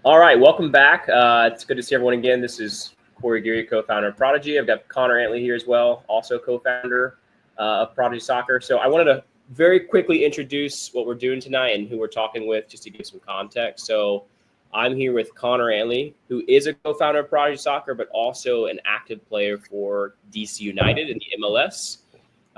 All right, welcome back. It's good to see everyone again. This is Corey Geary, co-founder of Prodigy. I've got Connor Antley here as well, also co-founder of Prodigy Soccer. So I wanted to very quickly introduce what we're doing tonight and who we're talking with, just to give some context. So I'm here with Connor Antley, who is a co-founder of Prodigy Soccer, but also an active player for DC United in the MLS.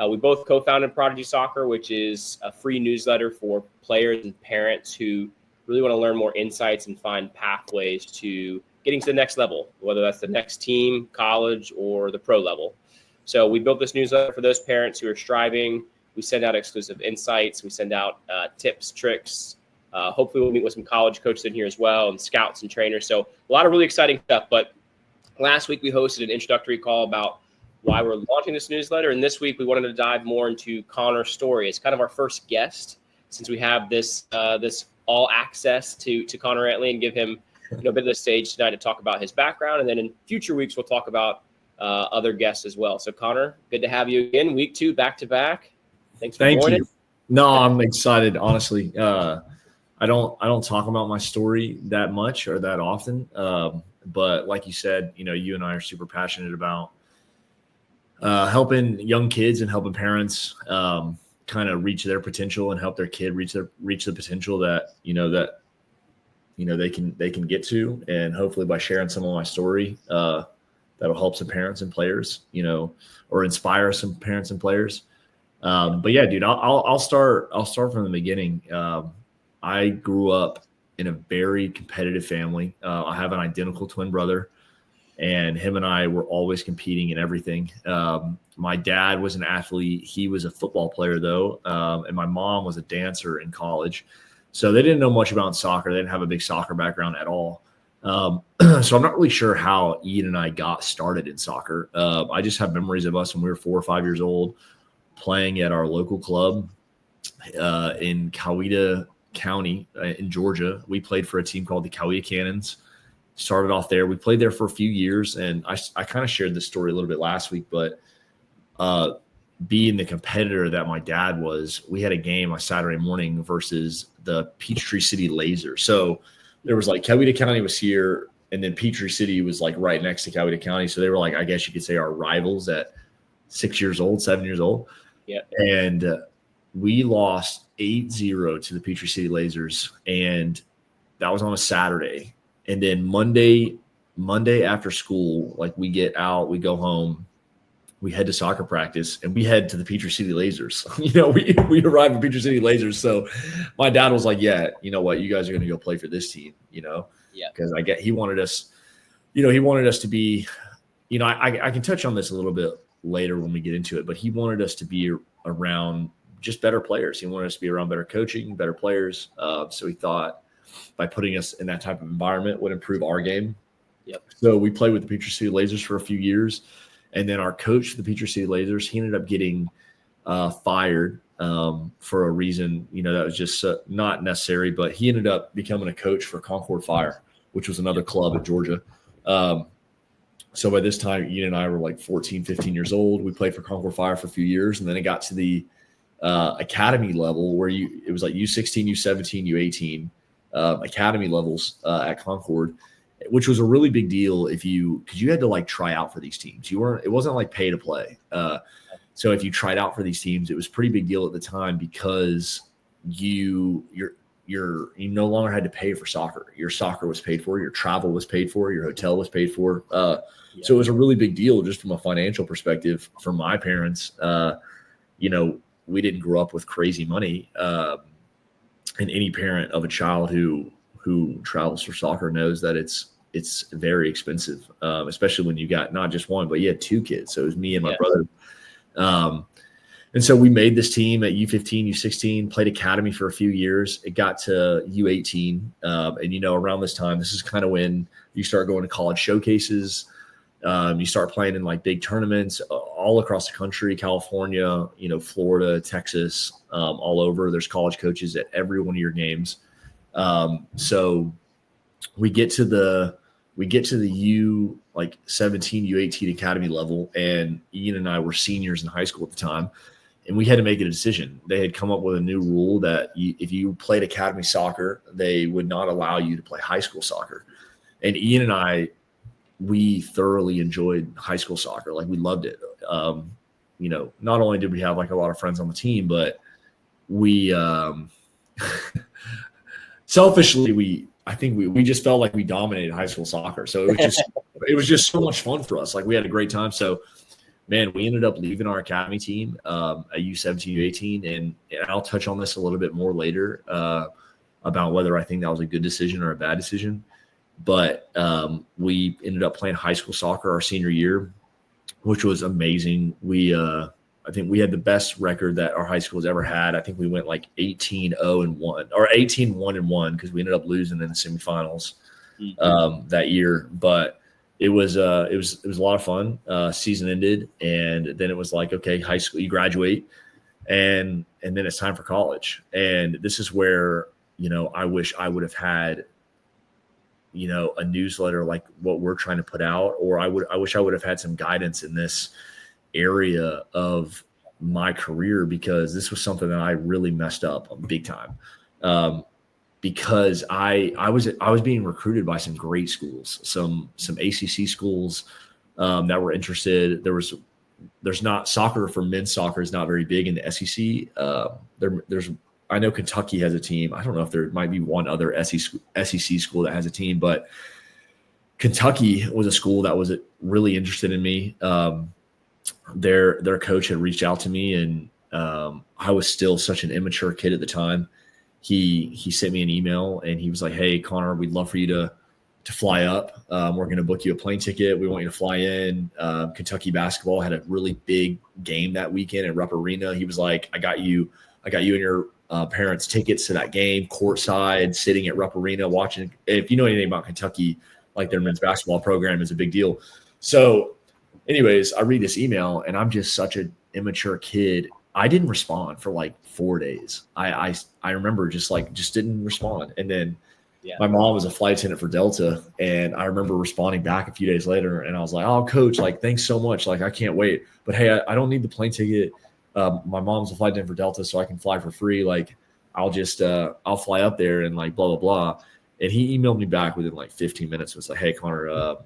We both co-founded Prodigy Soccer, which is a free newsletter for players and parents who really want to learn more insights and find pathways to getting to the next level, whether that's the next team, college, or the pro level. So we built this newsletter for those parents who are striving. We send out exclusive insights. We send out tips, tricks. Hopefully we'll meet with some college coaches in here as well and scouts and trainers. So a lot of really exciting stuff. But last week we hosted an introductory call about why we're launching this newsletter. And this week we wanted to dive more into Connor's story. It's kind of our first guest since we have this all access to Connor Antley and give him a bit of the stage tonight to talk about his background. And then in future weeks, we'll talk about other guests as well. So Connor, good to have you again. Week 2, back to back. Thanks for joining. You. No, I'm excited. Honestly, I don't talk about my story that much or that often. But like you said, you and I are super passionate about helping young kids and helping parents kind of reach their potential and help their kid reach the potential that they can get to, and hopefully by sharing some of my story that'll help some parents and players, or inspire some parents and players. But yeah, dude, I'll start from the beginning. I grew up in a very competitive family. I have an identical twin brother, and him and I were always competing in everything. My dad was an athlete. He was a football player, though, and my mom was a dancer in college. So they didn't know much about soccer. They didn't have a big soccer background at all. So I'm not really sure how Ian and I got started in soccer. I just have memories of us when we were 4 or 5 years old playing at our local club in Coweta County in Georgia. We played for a team called the Coweta Cannons. Started off there. We played there for a few years, and I kind of shared this story a little bit last week, but being the competitor that my dad was, we had a game on Saturday morning versus the Peachtree City Lasers. So there was like Coweta County was here, and then Peachtree City was like right next to Coweta County. So they were like, I guess you could say our rivals at 6 years old, 7 years old. Yeah. And we lost 8-0 to the Peachtree City Lasers, and that was on a Saturday. And then Monday after school, like we get out, we go home, we head to soccer practice, and we head to the Peachtree City Lasers. We arrived at Peachtree City Lasers. So my dad was like, yeah, you know what? You guys are going to go play for this team, Yeah. Because he wanted us, he wanted us to be, I can touch on this a little bit later when we get into it, but he wanted us to be around just better players. He wanted us to be around better coaching, better players. So he thought by putting us in that type of environment would improve our game. Yep. So we played with the Peachtree City Lasers for a few years. And then our coach for the Peachtree City Lasers, he ended up getting fired for a reason, that was just not necessary. But he ended up becoming a coach for Concord Fire, which was another club in Georgia. So by this time, Ian and I were like 14, 15 years old. We played for Concord Fire for a few years. And then it got to the academy level where it was like U16, U17, U18 academy levels at Concord, which was a really big deal because you had to like try out for these teams. It wasn't like pay to play. So if you tried out for these teams, it was a pretty big deal at the time because you no longer had to pay for soccer. Your soccer was paid for, your travel was paid for, your hotel was paid for. So it was a really big deal just from a financial perspective for my parents. We didn't grow up with crazy money. And any parent of a child who travels for soccer knows that it's very expensive, especially when you got not just one, but you had 2 kids. So it was me and my brother. And so we made this team at U15, U16, played academy for a few years. It got to U18. And, around this time, this is kind of when you start going to college showcases. You start playing in like big tournaments all across the country, California, Florida, Texas, all over. There's college coaches at every one of your games. So we get to the U17, U18 academy level, and Ian and I were seniors in high school at the time. and we had to make a decision. They had come up with a new rule that if you played academy soccer, they would not allow you to play high school soccer. And Ian and I, we thoroughly enjoyed high school soccer. Like, we loved it. Not only did we have like a lot of friends on the team, but we selfishly, I think we just felt like we dominated high school soccer. So it was just so much fun for us. Like, we had a great time. So, man, we ended up leaving our academy team at U17, U18, and I'll touch on this a little bit more later about whether I think that was a good decision or a bad decision. But we ended up playing high school soccer our senior year, which was amazing. I think we had the best record that our high school has ever had. I think we went like 18-0-1 or 18-1-1 because we ended up losing in the semifinals that year. But it was a lot of fun. Season ended, and then it was like, okay, high school, you graduate, and then it's time for college. And this is where, I wish I would have had, a newsletter like what we're trying to put out, or I wish I would have had some guidance in this area of my career, because this was something that I really messed up big time. Because I was being recruited by some great schools, some ACC schools that were interested. There's not soccer for men's soccer is not very big in the SEC. I know Kentucky has a team. I don't know if there might be one other SEC school that has a team, but Kentucky was a school that was really interested in me. Their coach had reached out to me, and I was still such an immature kid at the time. He sent me an email, and he was like, "Hey, Connor, we'd love for you to fly up. We're going to book you a plane ticket. We want you to fly in." Kentucky basketball had a really big game that weekend at Rupp Arena. He was like, I got you and your parents tickets to that game, courtside, sitting at Rupp Arena, watching. If you know anything about Kentucky, like, their men's basketball program is a big deal. So anyways, I read this email, and I'm just such an immature kid. I didn't respond for like 4 days. I remember just didn't respond. And then my mom was a flight attendant for Delta, and I remember responding back a few days later, and I was like, "Oh, coach, like, thanks so much. Like, I can't wait. But hey, I don't need the plane ticket. My mom's a flight attendant for Delta, so I can fly for free. Like, I'll fly up there and like blah, blah, blah." And he emailed me back within like 15 minutes. It was like, "Hey, Connor,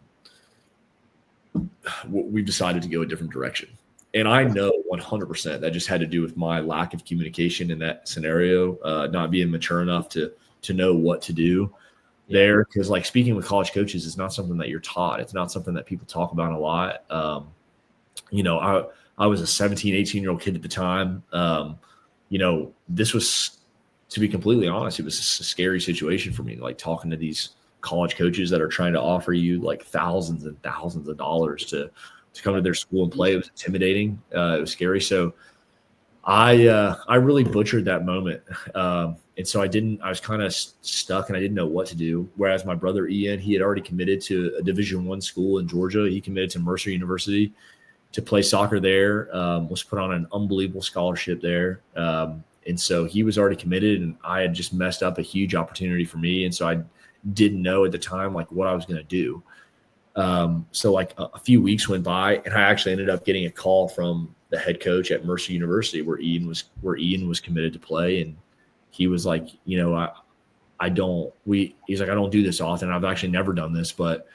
we've decided to go a different direction." And I know 100% that just had to do with my lack of communication in that scenario, not being mature enough to know what to do there. Because, like, speaking with college coaches is not something that you're taught. It's not something that people talk about a lot. I was a 17, 18-year-old kid at the time. This was, to be completely honest, it was a scary situation for me, like, talking to these college coaches that are trying to offer you like thousands and thousands of dollars to come to their school and play. It was intimidating. It was scary. So I really butchered that moment. And so I was kind of stuck, and I didn't know what to do. Whereas my brother Ian, he had already committed to a Division I school in Georgia. He committed to Mercer University to play soccer there, was put on an unbelievable scholarship there. And so he was already committed, and I had just messed up a huge opportunity for me. And so I didn't know at the time, like, what I was going to do. So like a few weeks went by, and I actually ended up getting a call from the head coach at Mercer University where Ian was committed to play. And he was like, he's like, I don't do this often. I've actually never done this, but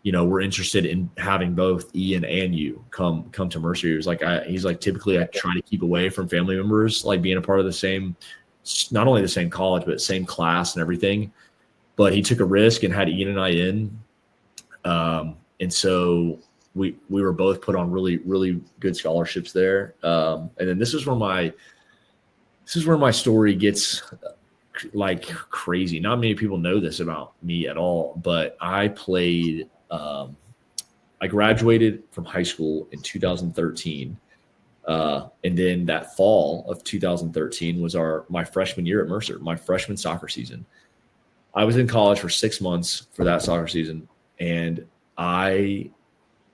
we're interested in having both Ian and you come to Mercer. He was like, he's like, typically I try to keep away from family members, like being a part of the same, not only the same college, but same class and everything. But he took a risk and had Ian and I in. And so we were both put on really, really good scholarships there. And then this is where my story gets like crazy. Not many people know this about me at all, but I played, I graduated from high school in 2013. And then that fall of 2013 was my freshman year at Mercer, my freshman soccer season. I was in college for 6 months for that soccer season. And I,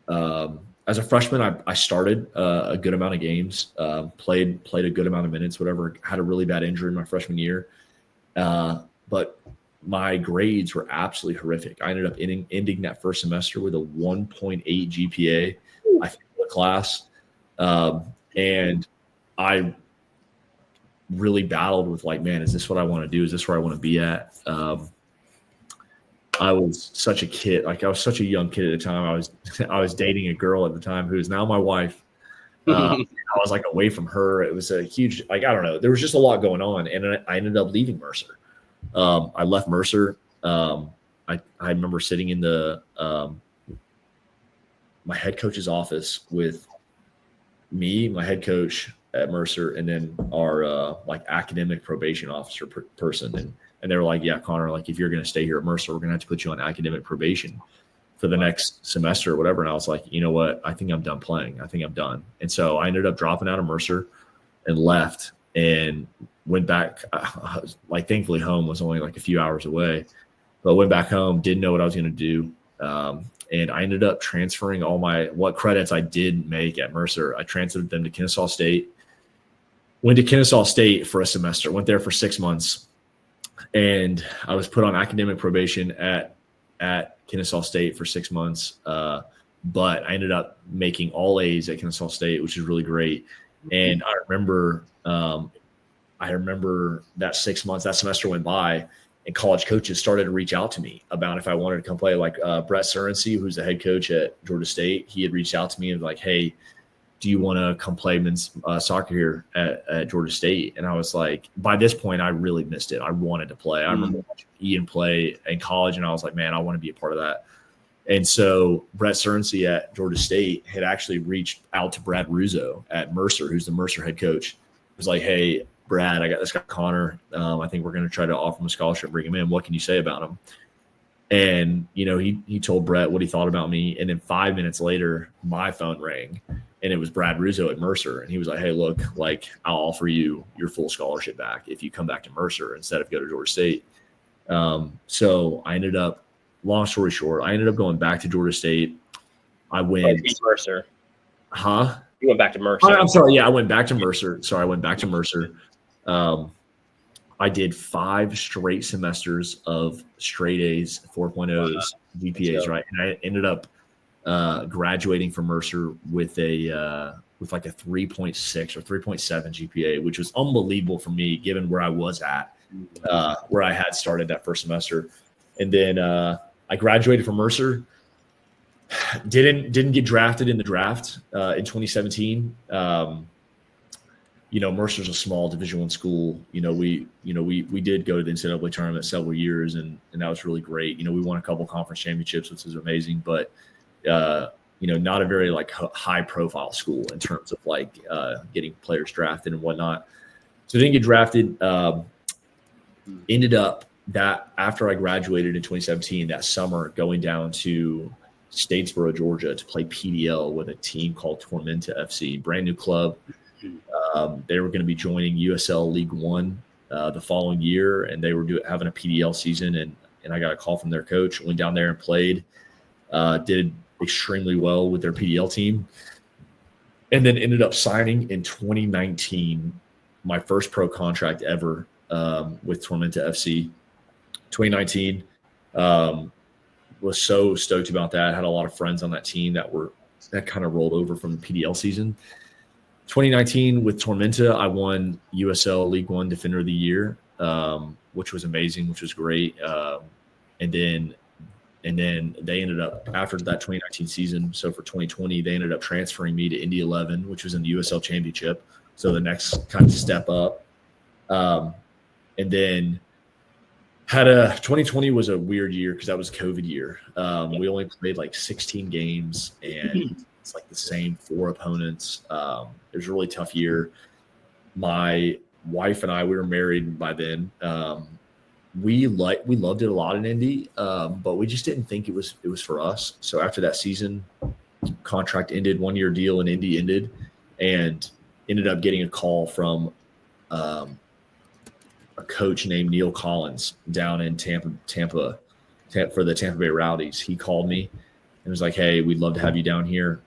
as a freshman, I started a good amount of games, played a good amount of minutes, whatever, had a really bad injury in my freshman year. But my grades were absolutely horrific. I ended up ending that first semester with a 1.8 GPA. I failed the class. And I really battled with like, man, is this what I want to do? Is this where I want to be at? I was such a kid. Like I was such a young kid at the time. I was dating a girl at the time who is now my wife. I was like away from her. It was a huge, like, I don't know. There was just a lot going on. And I ended up leaving Mercer. I left Mercer. I remember sitting in the my head coach's office with me, my head coach at Mercer, and then our like academic probation officer person. And they were like, yeah, Connor, like if you're going to stay here at Mercer, we're going to have to put you on academic probation for the next semester or whatever. And I was like, you know what? I think I'm done playing. I think I'm done. And so I ended up dropping out of Mercer and left and went back. Like thankfully home was only like a few hours away, but went back home, didn't know what I was going to do. And I ended up transferring all what credits I did make at Mercer. I transferred them to Kennesaw State, went to Kennesaw State for a semester, went there for 6 months. And I was put on academic probation at Kennesaw State for 6 months. But I ended up making all A's at Kennesaw State, which is really great. And I remember that 6 months, that semester went by, and college coaches started to reach out to me about if I wanted to come play. Like Brett Surensey, who's the head coach at Georgia State, he had reached out to me and was like, hey, do you want to come play men's soccer here at Georgia State? And I was like, by this point, I really missed it. I wanted to play. I remember watching Ian play in college, and I was like, man, I want to be a part of that. And so Brett Surensey at Georgia State had actually reached out to Brad Russo at Mercer, who's the Mercer head coach. He was like, hey, Brad, I got this guy Connor. I think we're going to try to offer him a scholarship, bring him in. What can you say about him? And, you know, he told Brett what he thought about me. And then 5 minutes later, my phone rang. And it was Brad Russo at Mercer. And he was like, hey, look, like I'll offer you your full scholarship back if you come back to Mercer instead of go to Georgia State. So I ended up, long story short, I ended up going back to Georgia State. I went. Mercer. Huh? You went back to Mercer. I'm sorry. Yeah, I went back to Mercer. Sorry, I went back to Mercer. I did 5 straight semesters of straight A's, 4.0s, GPAs, right? And I ended up graduating from Mercer with like a 3.6 or 3.7 GPA, which was unbelievable for me given where I was at, where I had started that first semester. And then I graduated from Mercer. Didn't get drafted in the draft in 2017. You know, Mercer's a small Division I school. We did go to the NCAA tournament several years, and that was really great. You know, we won a couple conference championships, which is amazing, but not a very like high profile school in terms of like getting players drafted and whatnot. So didn't get drafted. Ended up that after I graduated in 2017, that summer going down to Statesboro, Georgia to play PDL with a team called Tormenta FC, brand new club. They were going to be joining USL League One the following year, and they were having a PDL season. And I got a call from their coach, went down there and played, did extremely well with their PDL team, and then ended up signing in 2019 my first pro contract ever with Tormenta FC. 2019 was so stoked about that. Had a lot of friends on that team that kind of rolled over from the PDL season. 2019 with Tormenta, I won USL League One Defender of the Year, which was amazing, which was great. And then they ended up, after that 2019 season, so for 2020, they ended up transferring me to Indy 11, which was in the USL Championship. So the next kind of step up. And then 2020 was a weird year because that was a COVID year. We only played like 16 games, and it's like the same 4 opponents. It was a really tough year. My wife and I, we were married by then. We loved it a lot in Indy, but we just didn't think it was for us. So after that season, contract ended, 1-year deal in Indy ended, and ended up getting a call from a coach named Neil Collins down in Tampa for the Tampa Bay Rowdies. He called me and was like, hey, we'd love to have you down here.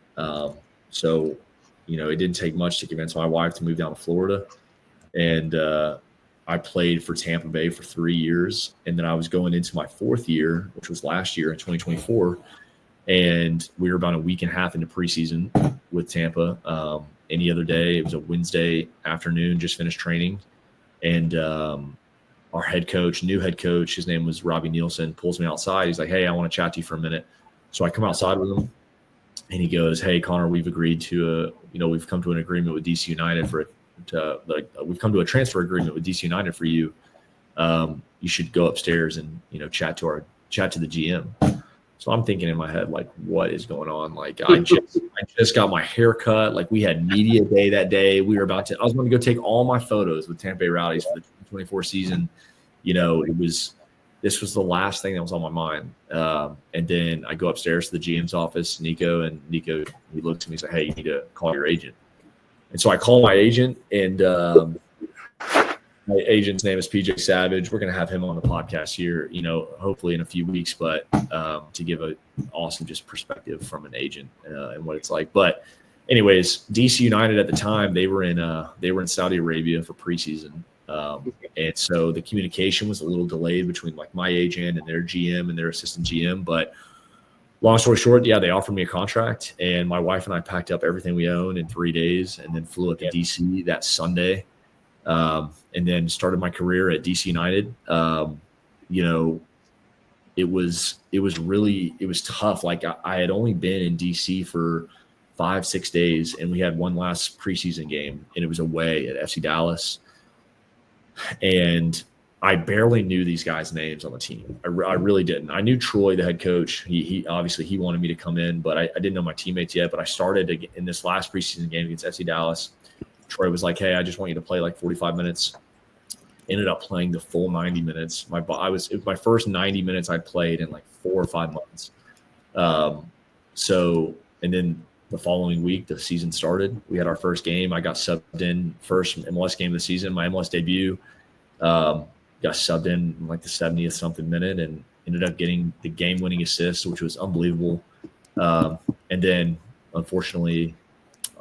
So, it didn't take much to convince my wife to move down to Florida. And I played for Tampa Bay for 3 years. And then I was going into my 4th year, which was last year in 2024. And we were about a week and a half into preseason with Tampa. any other day. It was a Wednesday afternoon, just finished training. And our new head coach, his name was Robbie Nielsen, pulls me outside. He's like, hey, I want to chat to you for a minute. So I come outside with him, and he goes, hey, Connor, we've agreed to we've come to an agreement with DC United we've come to a transfer agreement with DC United for you. You should go upstairs and, chat to the GM. So I'm thinking in my head, like, what is going on? Like, I just got my hair cut. Like, we had media day that day. I was going to go take all my photos with Tampa Bay Rowdies for the 2024 season. This was the last thing that was on my mind. And then I go upstairs to the GM's office, Nico, he looks at me and says, hey, you need to call your agent. And so I call my agent, and my agent's name is PJ Savage. We're going to have him on the podcast here, hopefully in a few weeks, but to give an awesome just perspective from an agent and what it's like. But anyways, DC United at the time, they were in Saudi Arabia for preseason. And so the communication was a little delayed between like my agent and their GM and their assistant GM. But long story short, yeah, they offered me a contract, and my wife and I packed up everything we owned in 3 days and then flew up to DC that Sunday. And then started my career at DC United. It was tough. Like I had only been in DC for 5-6 days, and we had one last preseason game, and it was away at FC Dallas. And I barely knew these guys' names on the team. I really didn't. I knew Troy, the head coach. He obviously he wanted me to come in, but I didn't know my teammates yet. But I started in this last preseason game against FC Dallas. Troy was like, hey, I just want you to play like 45 minutes. Ended up playing the full 90 minutes. It was my first 90 minutes I'd played in like 4 or 5 months. And then the following week, the season started. We had our first game. I got subbed in, first MLS game of the season, my MLS debut. Got subbed in like the 70th something minute and ended up getting the game-winning assist, which was unbelievable. And then, unfortunately,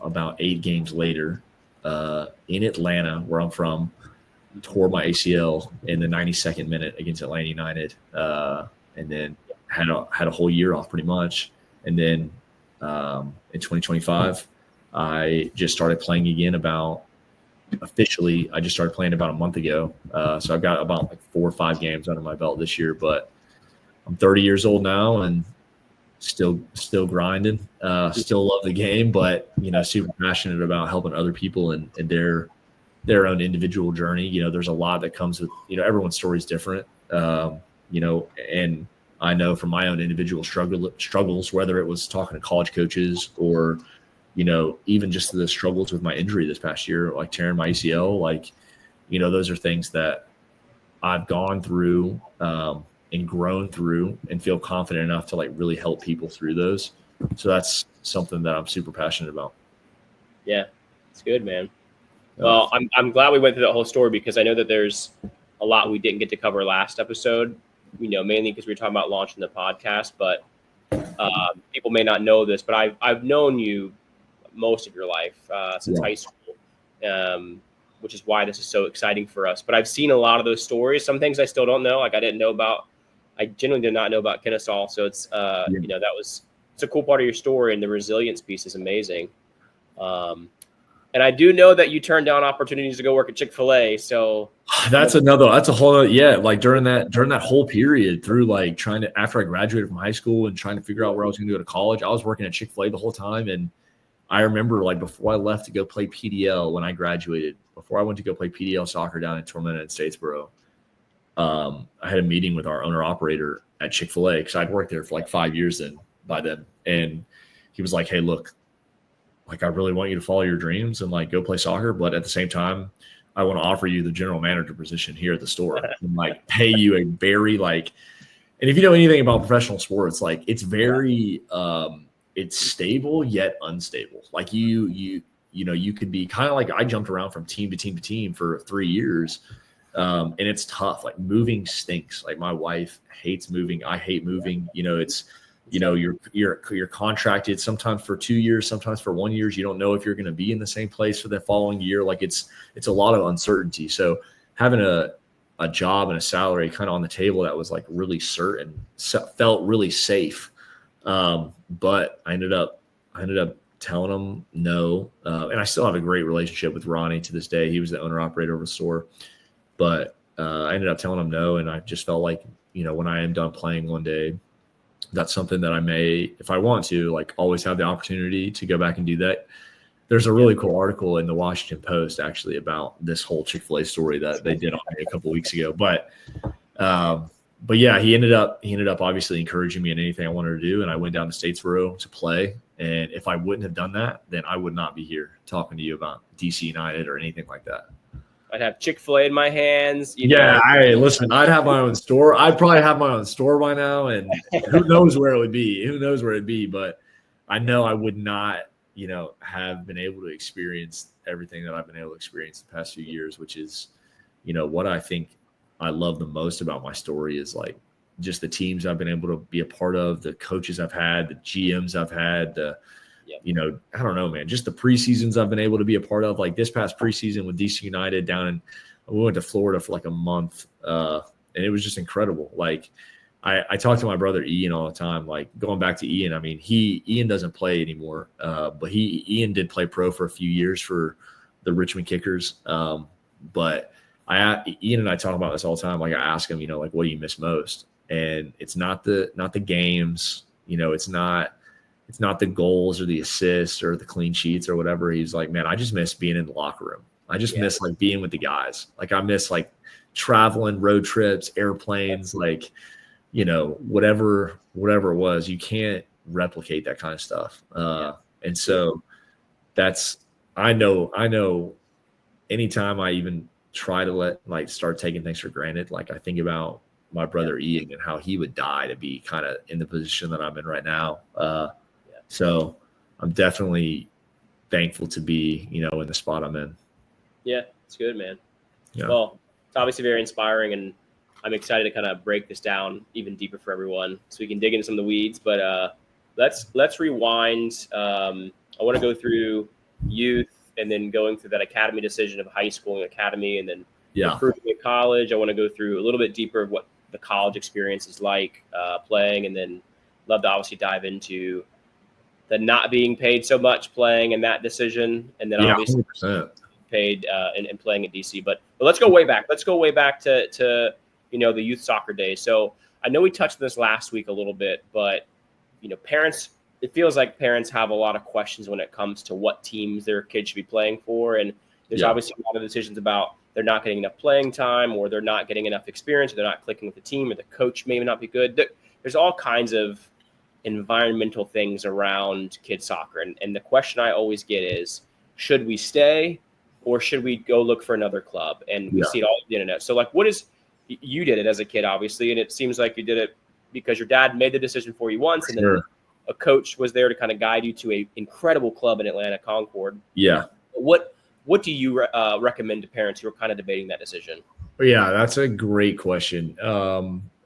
about 8 games later, in Atlanta, where I'm from, tore my ACL in the 92nd minute against Atlanta United, and then had a whole year off pretty much. And then in 2025, I just started playing again I just started playing about a month ago. So I've got about like 4 or 5 games under my belt this year, but I'm 30 years old now and still grinding, still love the game, but, super passionate about helping other people and their own individual journey. There's a lot that comes with, everyone's story is different. And I know from my own individual struggles, whether it was talking to college coaches or, even just the struggles with my injury this past year, like tearing my ACL, those are things that I've gone through and grown through and feel confident enough to like really help people through those. So that's something that I'm super passionate about. Yeah, it's good, man. Well, I'm glad we went through that whole story because I know that there's a lot we didn't get to cover last episode, mainly because we were talking about launching the podcast, but people may not know this, but I've known you most of your life since high school, which is why this is so exciting for us. But I've seen a lot of those stories. Some things I still don't know. Like I genuinely did not know about Kennesaw. So it's, it's a cool part of your story, and the resilience piece is amazing. And I do know that you turned down opportunities to go work at Chick-fil-A. So that's a whole other, like during that whole period through like after I graduated from high school and trying to figure out where I was going to go to college, I was working at Chick-fil-A the whole time. And I remember like before I left to go play PDL when I graduated, before I went to go play PDL soccer down in Tormenta in Statesboro, I had a meeting with our owner operator at Chick-fil-A because I'd worked there for like 5 years by then. And he was like, hey, look, like, I really want you to follow your dreams and like go play soccer. But at the same time, I want to offer you the general manager position here at the store and like pay you a very and if you know anything about professional sports, like it's very, it's stable yet unstable. Like you could be kind of like, I jumped around from team to team to team for 3 years. And it's tough. Like moving stinks. Like my wife hates moving. I hate moving. It's, you're contracted sometimes for 2 years, sometimes for 1 year. You don't know if you're going to be in the same place for the following year. Like it's a lot of uncertainty. So having a job and a salary kind of on the table that was like really certain felt really safe. But I ended up telling him no. And I still have a great relationship with Ronnie to this day. He was the owner operator of the store. But I ended up telling him no. And I just felt like, when I am done playing one day, that's something that I may, if I want to, like always have the opportunity to go back and do that. There's a really cool article in the Washington Post actually about this whole Chick-fil-A story that they did on me a couple of weeks ago. But yeah, he ended up obviously encouraging me in anything I wanted to do. And I went down to Statesboro to play. And if I wouldn't have done that, then I would not be here talking to you about DC United or anything like that. I'd have Chick-fil-A in my hands. Listen, I'd have my own store. I'd probably have my own store by now. And who knows where it would be. But I know I would not, have been able to experience everything that I've been able to experience the past few years, which is, what I think I love the most about my story is like just the teams I've been able to be a part of, the coaches I've had, the GMs I've had, I don't know, man, just the preseasons I've been able to be a part of. Like this past preseason with DC United we went to Florida for like a month, and it was just incredible. Like I talk to my brother Ian all the time, like going back to Ian. I mean, Ian doesn't play anymore, but Ian did play pro for a few years for the Richmond Kickers. But Ian and I talk about this all the time. Like I ask him, like, what do you miss most? And it's not the games, it's not the goals or the assists or the clean sheets or whatever. He's like, man, I just miss being in the locker room. I just miss like being with the guys. Like I miss like traveling, road trips, airplanes, like, whatever it was. You can't replicate that kind of stuff. And so I know anytime I even try to start taking things for granted, like I think about my brother Ian and how he would die to be kind of in the position that I'm in right now. So I'm definitely thankful to be, in the spot I'm in. Yeah, it's good, man. Yeah. Well, it's obviously very inspiring, and I'm excited to kind of break this down even deeper for everyone so we can dig into some of the weeds. But let's rewind. I want to go through youth and then going through that academy decision of high school and academy and then recruiting at college. I want to go through a little bit deeper of what the college experience is like playing, and then love to obviously dive into the not being paid so much playing and that decision, and then obviously 100%. paid and playing at DC. But let's go way back. Let's go way back to the youth soccer days. So I know we touched on this last week a little bit, but parents, it feels like parents have a lot of questions when it comes to what teams their kids should be playing for. And there's obviously a lot of decisions about they're not getting enough playing time, or they're not getting enough experience, or they're not clicking with the team, or the coach may not be good. There's all kinds of environmental things around kids soccer. And the question I always get is, should we stay or should we go look for another club? And we see it all on the internet. So like, you did it as a kid, obviously, and it seems like you did it because your dad made the decision for you once, and then a coach was there to kind of guide you to an incredible club in Atlanta, Concord. Yeah. What do you recommend to parents who are kind of debating that decision? Yeah, that's a great question.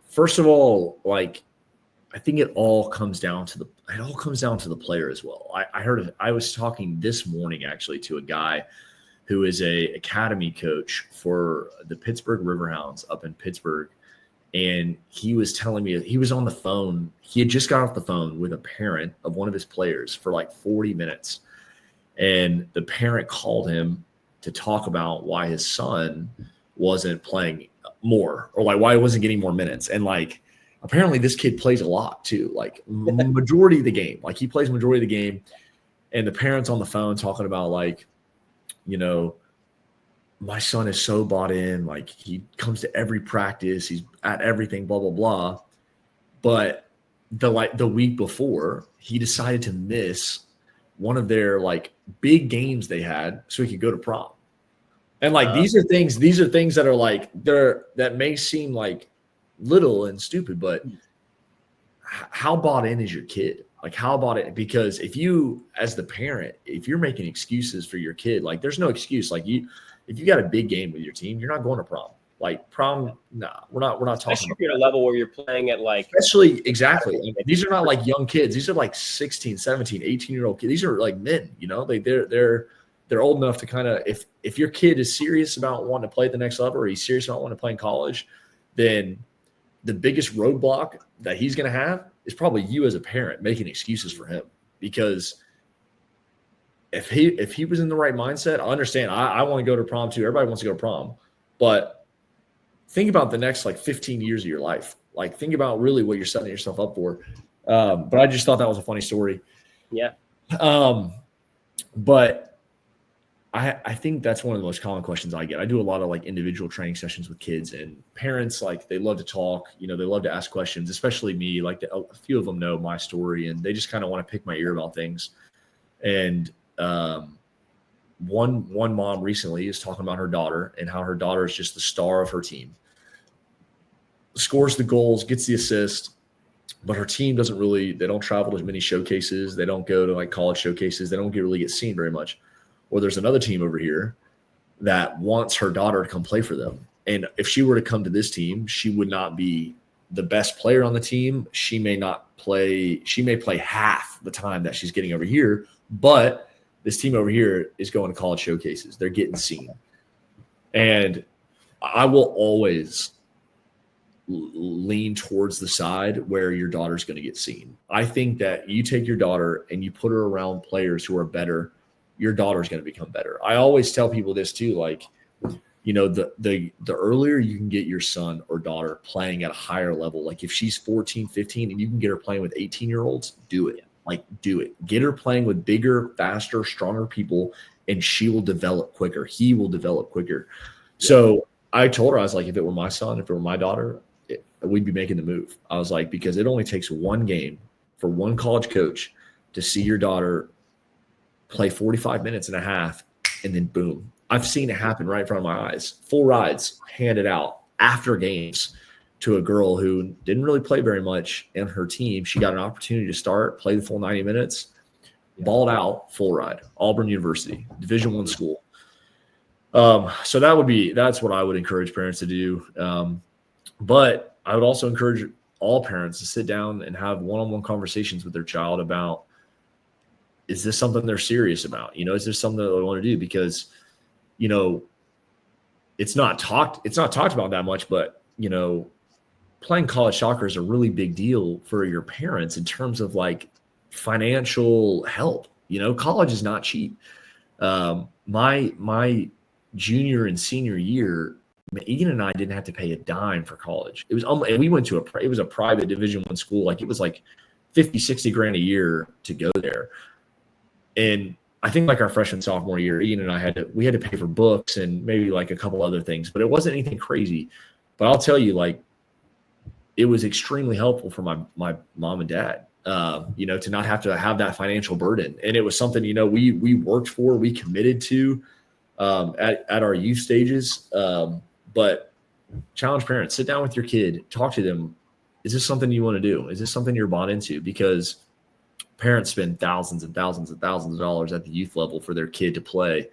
First of all, like, I think it all comes down to the player as well. I was talking this morning actually to a guy who is a academy coach for the Pittsburgh Riverhounds up in Pittsburgh. And he was telling me he was on the phone. He had just got off the phone with a parent of one of his players for like 40 minutes. And the parent called him to talk about why his son wasn't playing more, or like why he wasn't getting more minutes. And like, apparently this kid plays a lot too, like majority of the game. Like he plays majority of the game. And the parent's on the phone talking about like, my son is so bought in, like he comes to every practice, he's at everything, blah, blah, blah. But the week before, he decided to miss one of their like big games they had so he could go to prom. And like these are things that are like that may seem like little and stupid, but how bought in is your kid? Like how bought it? Because if you, as the parent, if you're making excuses for your kid, like there's no excuse. Like if you got a big game with your team, you're not going to prom. Like prom, nah, we're not talking. Especially if you're at a level where you're playing at like. Especially, exactly. These are not like young kids. These are like 16, 17, 18-year-old kids. These are like men, they're old enough to kind of, if your kid is serious about wanting to play at the next level, or he's serious about wanting to play in college, then the biggest roadblock that he's going to have is probably you as a parent making excuses for him, because if he was in the right mindset, I understand. I want to go to prom too. Everybody wants to go to prom, but think about the next like 15 years of your life. Like think about really what you're setting yourself up for. But I just thought that was a funny story. Yeah. But I think that's one of the most common questions I get. I do a lot of like individual training sessions with kids, and parents, like they love to talk, they love to ask questions, especially me. Like a few of them know my story and they just kind of want to pick my ear about things. And one mom recently is talking about her daughter and how her daughter is just the star of her team. Scores the goals, gets the assist, but her team they don't travel to as many showcases. They don't go to like college showcases. They don't really get seen very much. Or there's another team over here that wants her daughter to come play for them. And if she were to come to this team, she would not be the best player on the team. She may play half the time that she's getting over here, but this team over here is going to college showcases. They're getting seen. And I will always lean towards the side where your daughter's going to get seen. I think that you take your daughter and you put her around players who are better, your daughter's going to become better. I always tell people this too, like, the earlier you can get your son or daughter playing at a higher level, like if she's 14, 15 and you can get her playing with 18-year-olds, do it. Like do it. Get her playing with bigger, faster, stronger people and she will develop quicker. He will develop quicker. So I told her, I was like, if it were my son, if it were my daughter, we'd be making the move. I was like, because it only takes one game for one college coach to see your daughter play 45 minutes and a half, and then boom. I've seen it happen right in front of my eyes. Full rides handed out after games to a girl who didn't really play very much in her team. She got an opportunity to start, play the full 90 minutes, balled out, full ride. Auburn University, Division I school. So that's what I would encourage parents to do. But I would also encourage all parents to sit down and have one-on-one conversations with their child about, is this something they're serious about? Is this something that they want to do? Because, it's not talked about that much, but, playing college soccer is a really big deal for your parents in terms of like financial help. College is not cheap. My junior and senior year, Ian and I didn't have to pay a dime for college. It was, and we went to it was a private Division I school. Like it was like 50, 60 grand a year to go there. And I think like our freshman, sophomore year, Ian and I had to pay for books and maybe like a couple other things, but it wasn't anything crazy. But I'll tell you, like, it was extremely helpful for my mom and dad, to not have to have that financial burden. And it was something, we worked for, we committed to at our youth stages. But challenge parents, sit down with your kid, talk to them. Is this something you want to do? Is this something you're bought into? Because parents spend thousands and thousands and thousands of dollars at the youth level for their kid to play.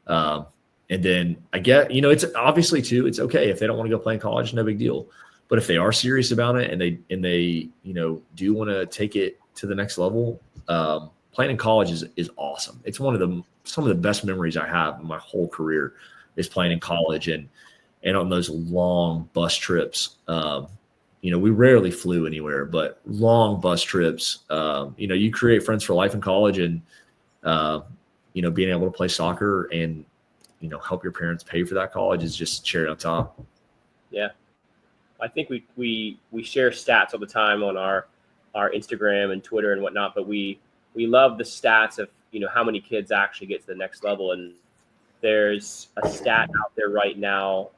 And then I get, it's obviously too, it's okay if they don't want to go play in college, no big deal. But if they are serious about it and they do want to take it to the next level, playing in college is awesome. It's some of the best memories I have in my whole career is playing in college and on those long bus trips. We rarely flew anywhere, but long bus trips, you create friends for life in college and, being able to play soccer and, help your parents pay for that college is just cherry on top. Yeah. I think we share stats all the time on our Instagram and Twitter and whatnot, but we love the stats of, how many kids actually get to the next level. And there's a stat out there right now.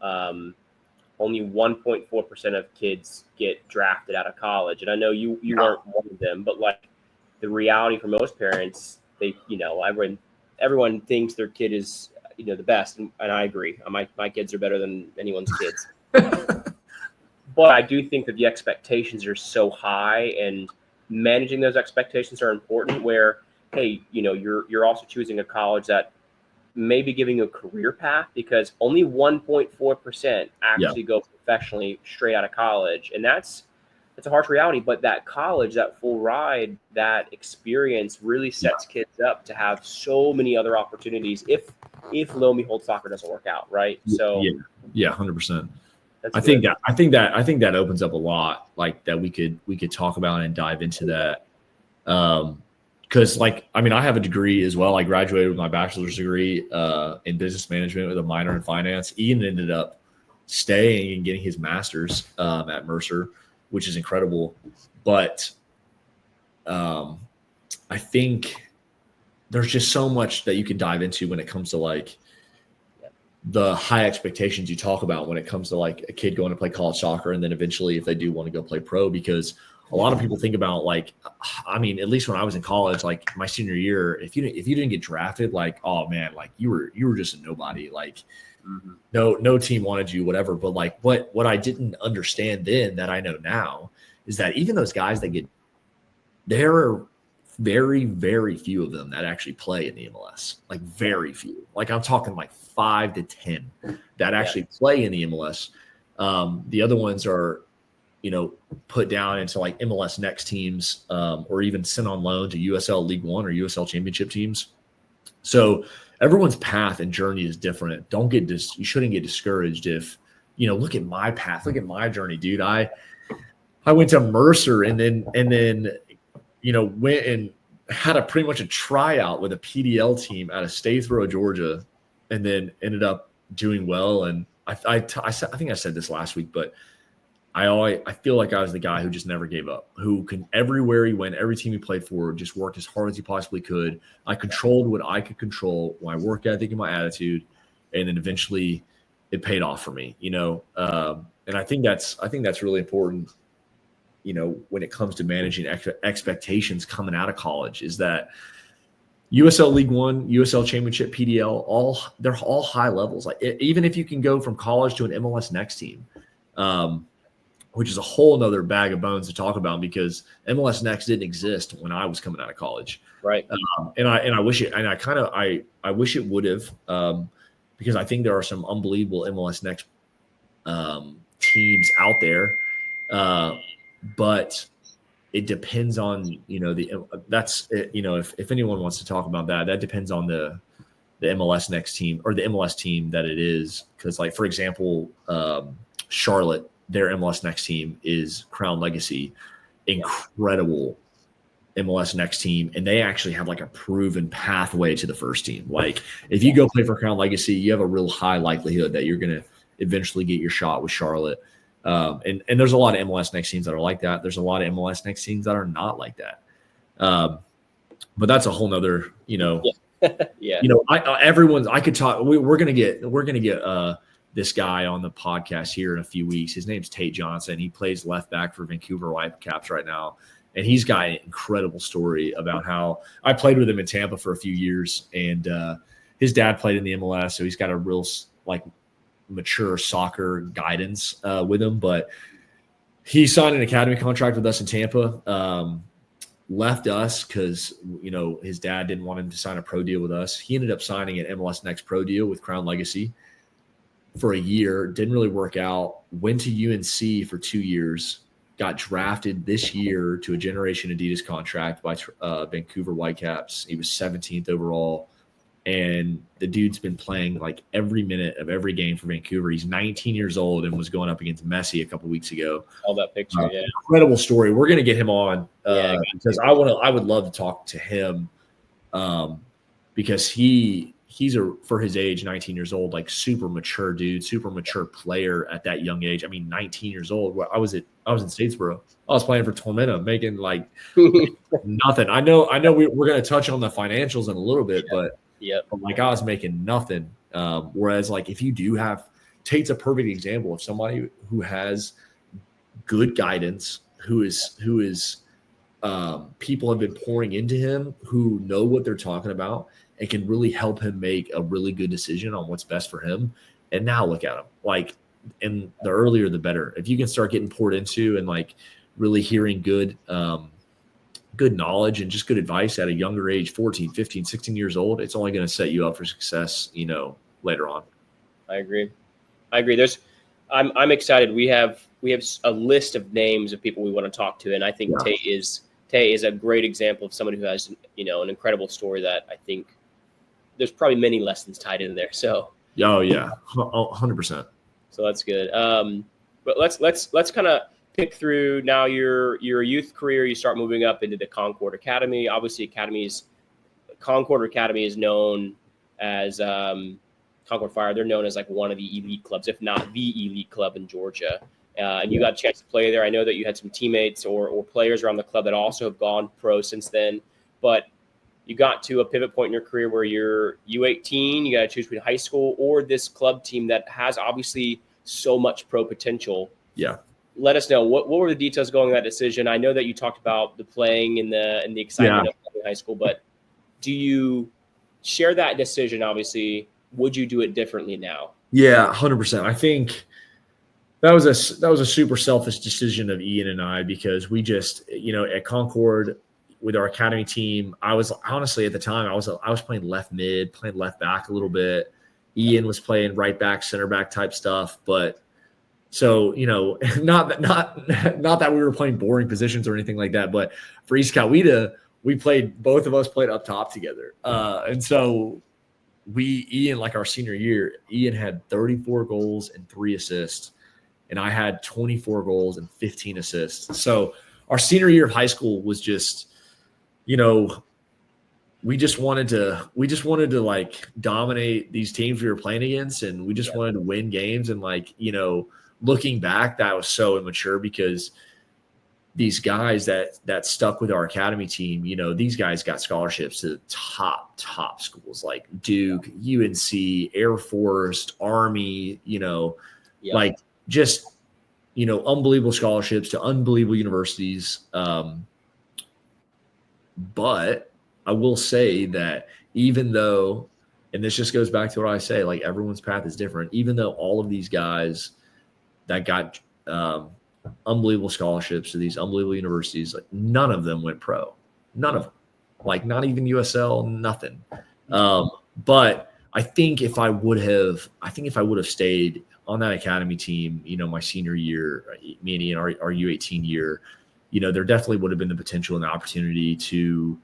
Only 1.4% of kids get drafted out of college. And I know you weren't one of them, but like the reality for most parents, they, everyone thinks their kid is, the best. And I agree. My kids are better than anyone's kids. But I do think that the expectations are so high and managing those expectations are important where, hey, you're also choosing a college that may be giving you a career path because only 1.4% actually go professionally straight out of college. And that's a harsh reality, but that college, that full ride, that experience really sets kids up to have so many other opportunities if lo and behold soccer doesn't work out, right? So yeah, 100%. I think that opens up a lot like that we could talk about and dive into that. because like, I mean, I have a degree as well. I graduated with my bachelor's degree in business management with a minor in finance. Ian ended up staying and getting his master's at Mercer, which is incredible. But I think there's just so much that you can dive into when it comes to like the high expectations you talk about when it comes to like a kid going to play college soccer and then eventually if they do want to go play pro, because a lot of people think about like, I mean, at least when I was in college, like my senior year, if you didn't get drafted, like, oh man, like you were just a nobody. Like no team wanted you, whatever. But like what I didn't understand then that I know now is that even those guys that get, there are very, very few of them that actually play in the MLS. Like very few. Like I'm talking like 5 to 10 that actually play in the MLS. The other ones are, put down into like MLS Next teams or even sent on loan to USL League One or USL Championship teams. So everyone's path and journey is different. You shouldn't get discouraged if, look at my path, look at my journey, dude. I went to Mercer and then went and had pretty much a tryout with a PDL team out of Statesboro, Georgia, and then ended up doing well. And I think I said this last week, but I feel like I was the guy who just never gave up, who can everywhere he went, every team he played for, just worked as hard as he possibly could. I controlled what I could control, my work ethic and my attitude, and then eventually it paid off for me, and I think that's really important, when it comes to managing expectations coming out of college, is that USL League One, USL Championship, PDL, they're all high levels. Like even if you can go from college to an MLS Next team, which is a whole nother bag of bones to talk about because MLS Next didn't exist when I was coming out of college. Right. And I wish it, and I wish it would have, because I think there are some unbelievable MLS Next teams out there. But it depends on, if anyone wants to talk about that depends on the MLS Next team or the MLS team that it is. Cause like, for example, Charlotte, their MLS Next team is Crown Legacy, incredible MLS Next team. And they actually have like a proven pathway to the first team. Like if you go play for Crown Legacy, you have a real high likelihood that you're going to eventually get your shot with Charlotte. And there's a lot of MLS Next teams that are like that. There's a lot of MLS Next teams that are not like that. But that's a whole nother, I could talk, we're going to get this guy on the podcast here in a few weeks. His name's Tate Johnson. He plays left back for Vancouver Whitecaps right now. And he's got an incredible story about how I played with him in Tampa for a few years, and his dad played in the MLS. So he's got a real mature soccer guidance with him, but he signed an academy contract with us in Tampa, left us because his dad didn't want him to sign a pro deal with us. He ended up signing an MLS Next pro deal with Crown Legacy for a year. Didn't really work out. Went to UNC for 2 years, got drafted this year to a Generation Adidas contract by Vancouver Whitecaps. He was 17th overall. And the dude's been playing like every minute of every game for Vancouver. He's 19 years old and was going up against Messi a couple weeks ago. All that picture, incredible story. We're going to get him on because I would love to talk to him because he's for his age, 19 years old, like super mature dude, super mature player at that young age. I mean, 19 years old. I was in Statesboro. I was playing for Tormenta, making like nothing. I know we're going to touch on the financials in a little bit, but. Yep. Like I was making nothing. Whereas like if you do have, Tate's a perfect example of somebody who has good guidance, who is people have been pouring into him who know what they're talking about and can really help him make a really good decision on what's best for him. And now look at him. Like, and the earlier the better. If you can start getting poured into and like really hearing good knowledge and just good advice at a younger age, 14, 15, 16 years old, it's only going to set you up for success, later on. I agree. I'm excited. We have a list of names of people we want to talk to. And I think Tate is a great example of someone who has, an incredible story that I think there's probably many lessons tied in there. So, oh yeah, 100%. So that's good. But let's kind of pick through now your youth career, you start moving up into the Concord Academy. Obviously, Concord Academy is known as Concord Fire. They're known as like one of the elite clubs, if not the elite club in Georgia. And you got a chance to play there. I know that you had some teammates or players around the club that also have gone pro since then. But you got to a pivot point in your career where you're U18, you got to choose between high school or this club team that has obviously so much pro potential. Yeah. Let us know what were the details going in that decision. I know that you talked about the playing and the excitement of playing high school, but do you share that decision? Obviously, would you do it differently now? Yeah, 100%. I think that was a super selfish decision of Ian and I, because we just, at Concord with our academy team, I was honestly at the time I was playing left mid, playing left back a little bit. Ian was playing right back, center back type stuff, but so not that we were playing boring positions or anything like that, but for East Coweta, both of us played up top together, and so Ian, like our senior year, Ian had 34 goals and 3 assists. And I had 24 goals and 15 assists. So our senior year of high school was just, we just wanted to like dominate these teams we were playing against. And we just wanted to win games. And looking back, that was so immature, because these guys that stuck with our academy team, these guys got scholarships to top schools like Duke, UNC, Air Force, Army, like just, unbelievable scholarships to unbelievable universities. But I will say that even though, and this just goes back to what I say, like everyone's path is different, even though all of these guys that got unbelievable scholarships to these unbelievable universities, like none of them went pro. None of them. Like not even USL, nothing. But I think if I would have stayed on that academy team, my senior year, me and Ian, our U18 year, there definitely would have been the potential and the opportunity to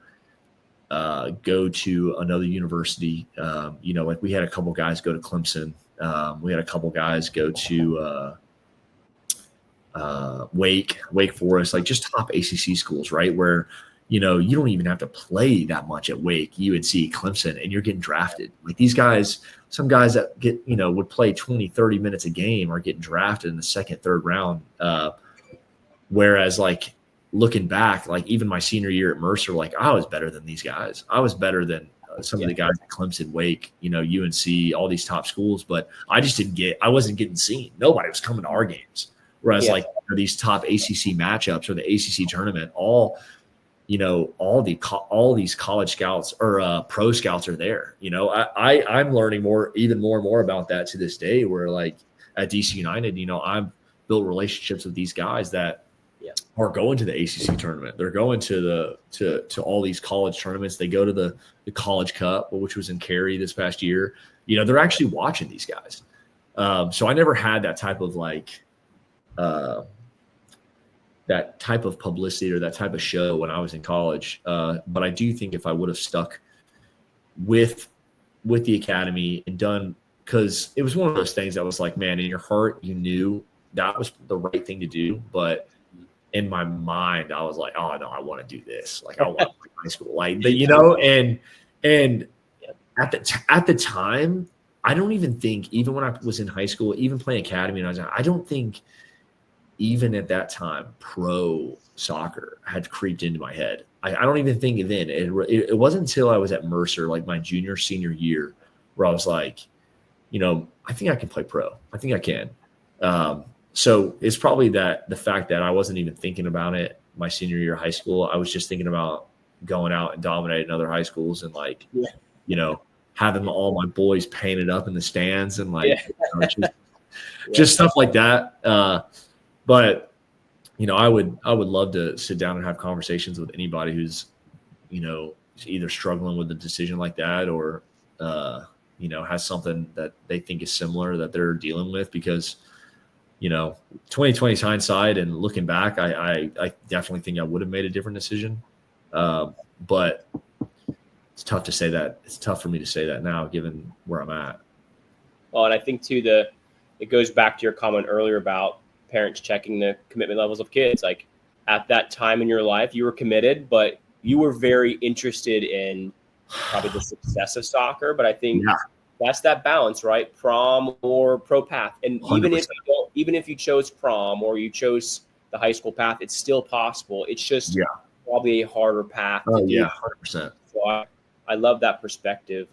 go to another university. Like we had a couple guys go to Clemson. We had a couple guys go to Wake Forest, like just top ACC schools, right? Where, you don't even have to play that much at Wake, UNC, Clemson, and you're getting drafted. Like these guys, some guys that get, would play 20, 30 minutes a game are getting drafted in the second, third round. Whereas like looking back, like even my senior year at Mercer, like I was better than these guys. I was better than some of the guys at Clemson, Wake, UNC, all these top schools, but I wasn't getting seen. Nobody was coming to our games. Whereas like these top ACC matchups or the ACC tournament, all these college scouts or pro scouts are there. I'm learning even more and more about that to this day, where like at DC United, I've built relationships with these guys that are going to the ACC tournament. They're going to all these college tournaments. They go to the College Cup, which was in Cary this past year. They're actually watching these guys. So I never had that type of that type of publicity or that type of show when I was in college. But I do think if I would have stuck with the academy and done, because it was one of those things that was like, man, in your heart, you knew that was the right thing to do. But in my mind, I was like, oh no, I want to do this. Like I want to play high school, like, and at the time, I don't even think, even when I was in high school, even playing academy, and I don't think even at that time, pro soccer had creeped into my head. I don't even think then. It wasn't until I was at Mercer, like my junior, senior year, where I was like, I think I can play pro. I think I can. So it's probably that the fact that I wasn't even thinking about it my senior year of high school. I was just thinking about going out and dominating other high schools and having all my boys painted up in the stands and just stuff like that. But I would love to sit down and have conversations with anybody who's either struggling with a decision like that or has something that they think is similar that they're dealing with, because 2020 hindsight and looking back, I definitely think I would have made a different decision. But it's tough to say that. It's tough for me to say that now, given where I'm at. Well, and I think too, it goes back to your comment earlier about parents checking the commitment levels of kids. Like at that time in your life, you were committed, but you were very interested in probably the success of soccer. But I think Yeah, that's that balance, right? Prom or pro path. And even if 100%. you don't, even if you chose prom or you chose the high school path, it's still possible. It's just Yeah. probably a harder path to Oh do. yeah, 100%. So I love that perspective.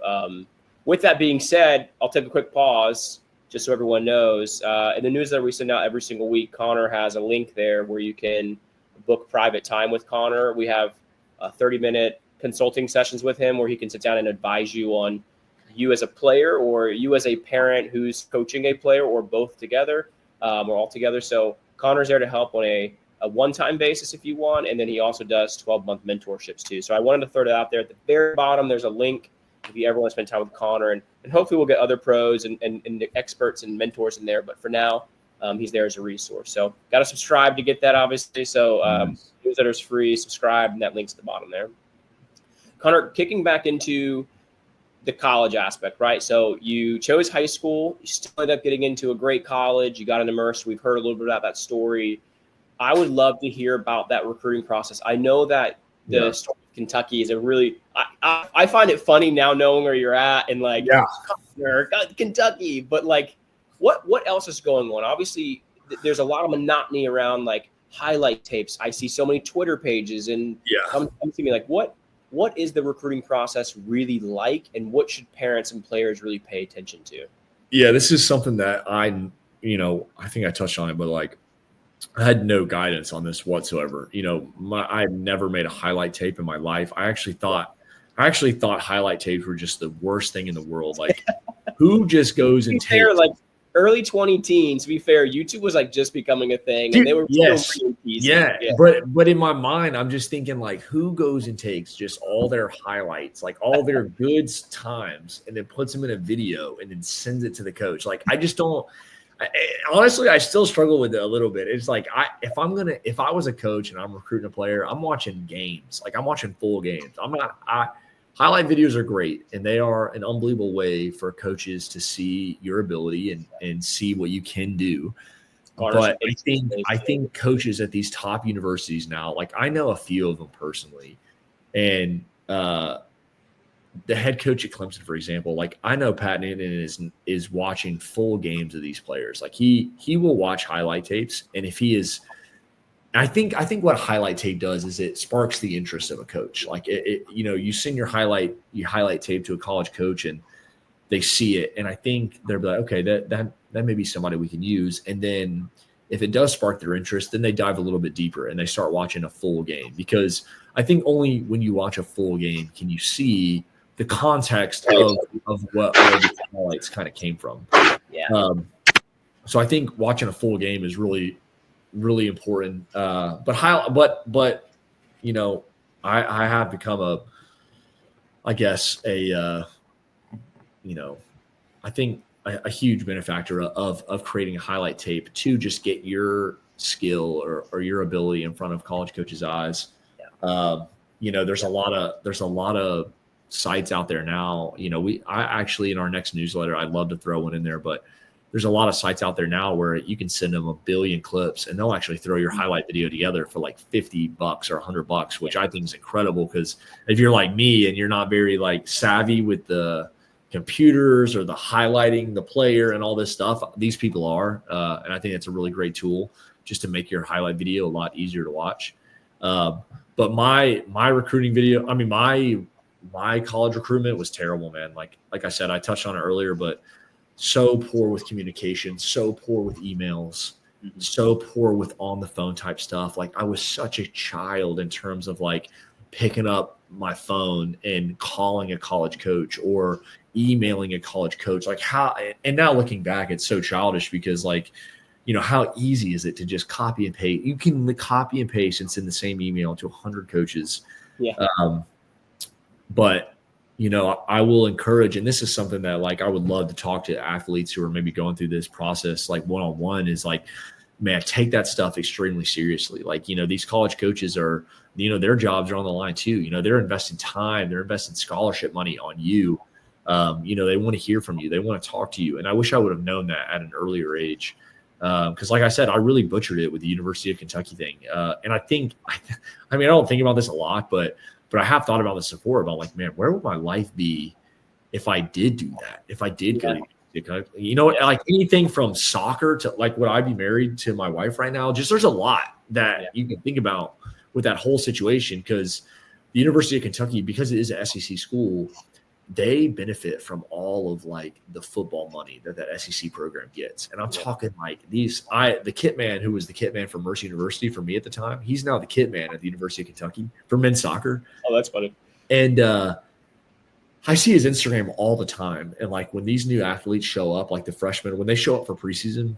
With that being said, I'll take a quick pause just so everyone knows. In the newsletter we send out every single week, Connor has a link there where you can book private time with Connor. We have 30-minute consulting sessions with him where he can sit down and advise you on you as a player or you as a parent who's coaching a player or both together or all together. So Connor's there to help on a one-time basis if you want, and then he also does 12-month mentorships too. So I wanted to throw that out there. At the very bottom, there's a link if you ever want to spend time with Connor, and hopefully we'll get other pros and experts and mentors in there. But for now, he's there as a resource. So got to subscribe to get that, obviously. So newsletter's free. Subscribe, and that link's at the bottom there. Connor, kicking back into the college aspect, right? So you chose high school. You still ended up getting into a great college. You got an immersed. We've heard a little bit about that story. I would love to hear about that recruiting process. I know that the story of Kentucky is a really I find it funny now knowing where you're at and like Kentucky, but like what else is going on? Obviously, there's a lot of monotony around like highlight tapes. I see so many Twitter pages and come to me like what is the recruiting process really like, and what should parents and players really pay attention to? Yeah, this is something that I think I touched on it, but like I had no guidance on this whatsoever. I had never made a highlight tape in my life. I actually thought highlight tapes were just the worst thing in the world. Like, who just goes and takes? Like early 2010s, to be fair, YouTube was like just becoming a thing, and they were But in my mind, I'm just thinking like, who goes and takes just all their highlights, like all their good times, and then puts them in a video and then sends it to the coach? Like, I just don't. Honestly, I still struggle with it a little bit. It's like if I was a coach and I'm recruiting a player, I'm watching games. Like I'm watching full games. Highlight videos are great, and they are an unbelievable way for coaches to see your ability and see what you can do. But I think coaches at these top universities now, like I know a few of them personally, and the head coach at Clemson, for example, like I know Pat Newton is watching full games of these players. Like he will watch highlight tapes, and if he is, I think what a highlight tape does is it sparks the interest of a coach. Like you send your highlight tape to a college coach, and they see it, and I think they're like, okay, that may be somebody we can use. And then if it does spark their interest, then they dive a little bit deeper and they start watching a full game, because I think only when you watch a full game can you see the context of where the highlights kind of came from. Yeah. So I think watching a full game is really, really important. But I have become I think a huge benefactor of creating a highlight tape to just get your skill or your ability in front of college coaches' eyes. Yeah. There's a lot of sites out there now. I actually, in our next newsletter, I'd love to throw one in there, but there's a lot of sites out there now where you can send them a billion clips and they'll actually throw your highlight video together for like $50 or $100, which I think is incredible. Because if you're like me and you're not very like savvy with the computers or the highlighting the player and all this stuff, these people are, and I think it's a really great tool just to make your highlight video a lot easier to watch. But my recruiting video, I mean, my college recruitment was terrible, man. Like I said, I touched on it earlier, but so poor with communication, so poor with emails, so poor with on the phone type stuff. Like I was such a child in terms of like picking up my phone and calling a college coach or emailing a college coach. Like and now looking back, it's so childish because like, how easy is it to just copy and paste? You can copy and paste and send the same email to 100 coaches. Yeah. But, I will encourage, and this is something that like I would love to talk to athletes who are maybe going through this process, like one-on-one, is like, man, take that stuff extremely seriously. Like, these college coaches are, their jobs are on the line too. They're investing time, they're investing scholarship money on you. They want to hear from you. They want to talk to you. And I wish I would have known that at an earlier age. Because like I said, I really butchered it with the University of Kentucky thing. And I think, I mean, I don't think about this a lot, but I have thought about this before about like, man, where would my life be if I did do that? If I did go to you know, like anything from soccer to like, would I be married to my wife right now? Just there's a lot that you can think about with that whole situation, because the University of Kentucky, because it is an SEC school, they benefit from all of like the football money that SEC program gets. And I'm talking like the kit man who was the kit man for Mercy University for me at the time, he's now the kit man at the University of Kentucky for men's soccer. Oh, that's funny. And I see his Instagram all the time. And like when these new athletes show up, like the freshmen, when they show up for preseason,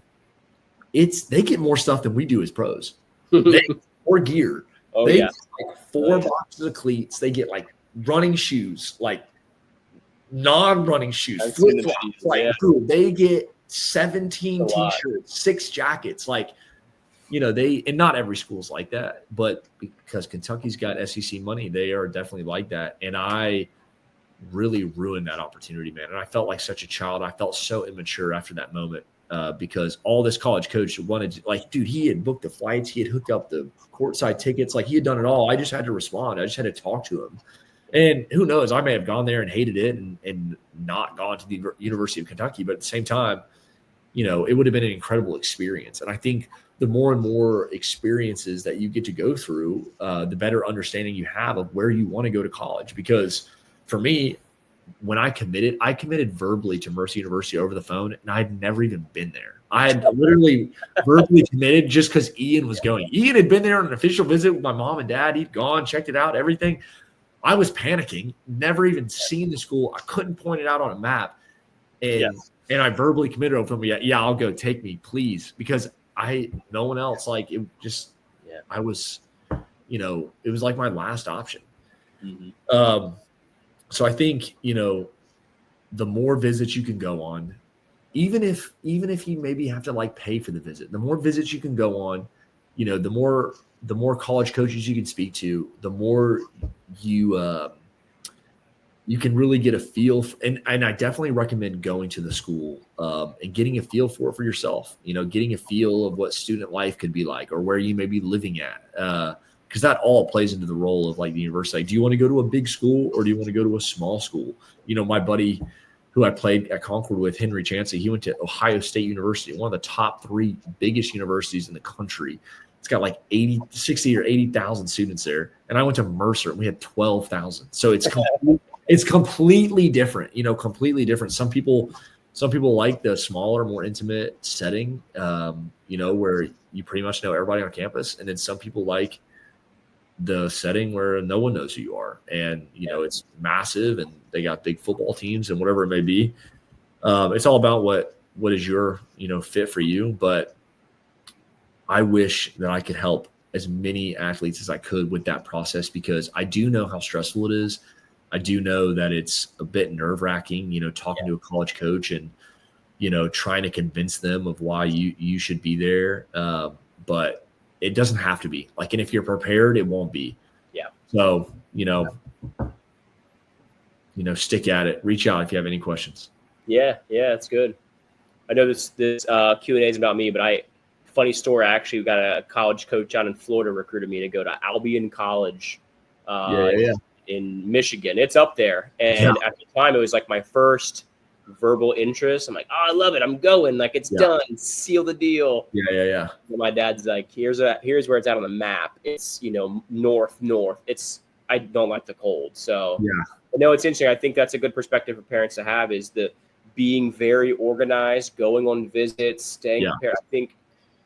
they get more stuff than we do as pros. They get more gear. They get like 4 boxes of cleats. They get like running shoes, like non-running shoes, flip-flops. Like, dude, they get 17 t-shirts, 6 jackets. Like, you know, and not every school's like that, but because Kentucky's got SEC money, they are definitely like that. And I really ruined that opportunity, man. And I felt like such a child. I felt so immature after that moment because all this college coach wanted to, like, dude, he had booked the flights. He had hooked up the courtside tickets. Like, he had done it all. I just had to respond. I just had to talk to him. And who knows, I may have gone there and hated it and not gone to the University of Kentucky. But at the same time, you know, it would have been an incredible experience. And I think the more and more experiences that you get to go through, the better understanding you have of where you want to go to college. Because for me, when I committed verbally to Mercy University over the phone, and I'd never even been there. I had literally verbally committed just because Ian was going. Ian had been there on an official visit with my mom and dad. He'd gone, checked it out, everything. I was panicking, never even seen the school. I couldn't point it out on a map. And I verbally committed over them. Yeah, I'll go. Take me, please. Because no one else, like, it just, I was, you know, it was like my last option. Mm-hmm. So I think, you know, the more visits you can go on, even if you maybe have to like pay for the visit, the more visits you can go on, you know, the more college coaches you can speak to, the more you can really get a feel. And I definitely recommend going to the school and getting a feel for yourself, you know, getting a feel of what student life could be like or where you may be living at. Because that all plays into the role of like the university. Like, do you want to go to a big school or do you want to go to a small school? You know, my buddy who I played at Concord with, Henry Chancey, he went to Ohio State University, one of the top 3 biggest universities in the country. It's got like 60 or 80,000 students there. And I went to Mercer and we had 12,000. So it's completely different, you know, completely different. Some people like the smaller, more intimate setting, you know, where you pretty much know everybody on campus. And then some people like the setting where no one knows who you are. And, you know, it's massive and they got big football teams and whatever it may be. It's all about what is your, you know, fit for you. But I wish that I could help as many athletes as I could with that process, because I do know how stressful it is. I do know that it's a bit nerve-wracking, you know, talking to a college coach and, you know, trying to convince them of why you should be there. But it doesn't have to be. Like, and if you're prepared, it won't be. Yeah. So, you know, stick at it. Reach out if you have any questions. Yeah, it's good. I know this Q&A is about me, but funny story. I actually got a college coach out in Florida recruited me to go to Albion College in Michigan. It's up there. And at the time, it was like my first verbal interest. I'm like, oh, I love it. I'm going. Like, it's done. Seal the deal. Yeah. And my dad's like, here's where it's at on the map. It's, you know, north. I don't like the cold. So no, it's interesting. I think that's a good perspective for parents to have, is the being very organized, going on visits, staying prepared. I think,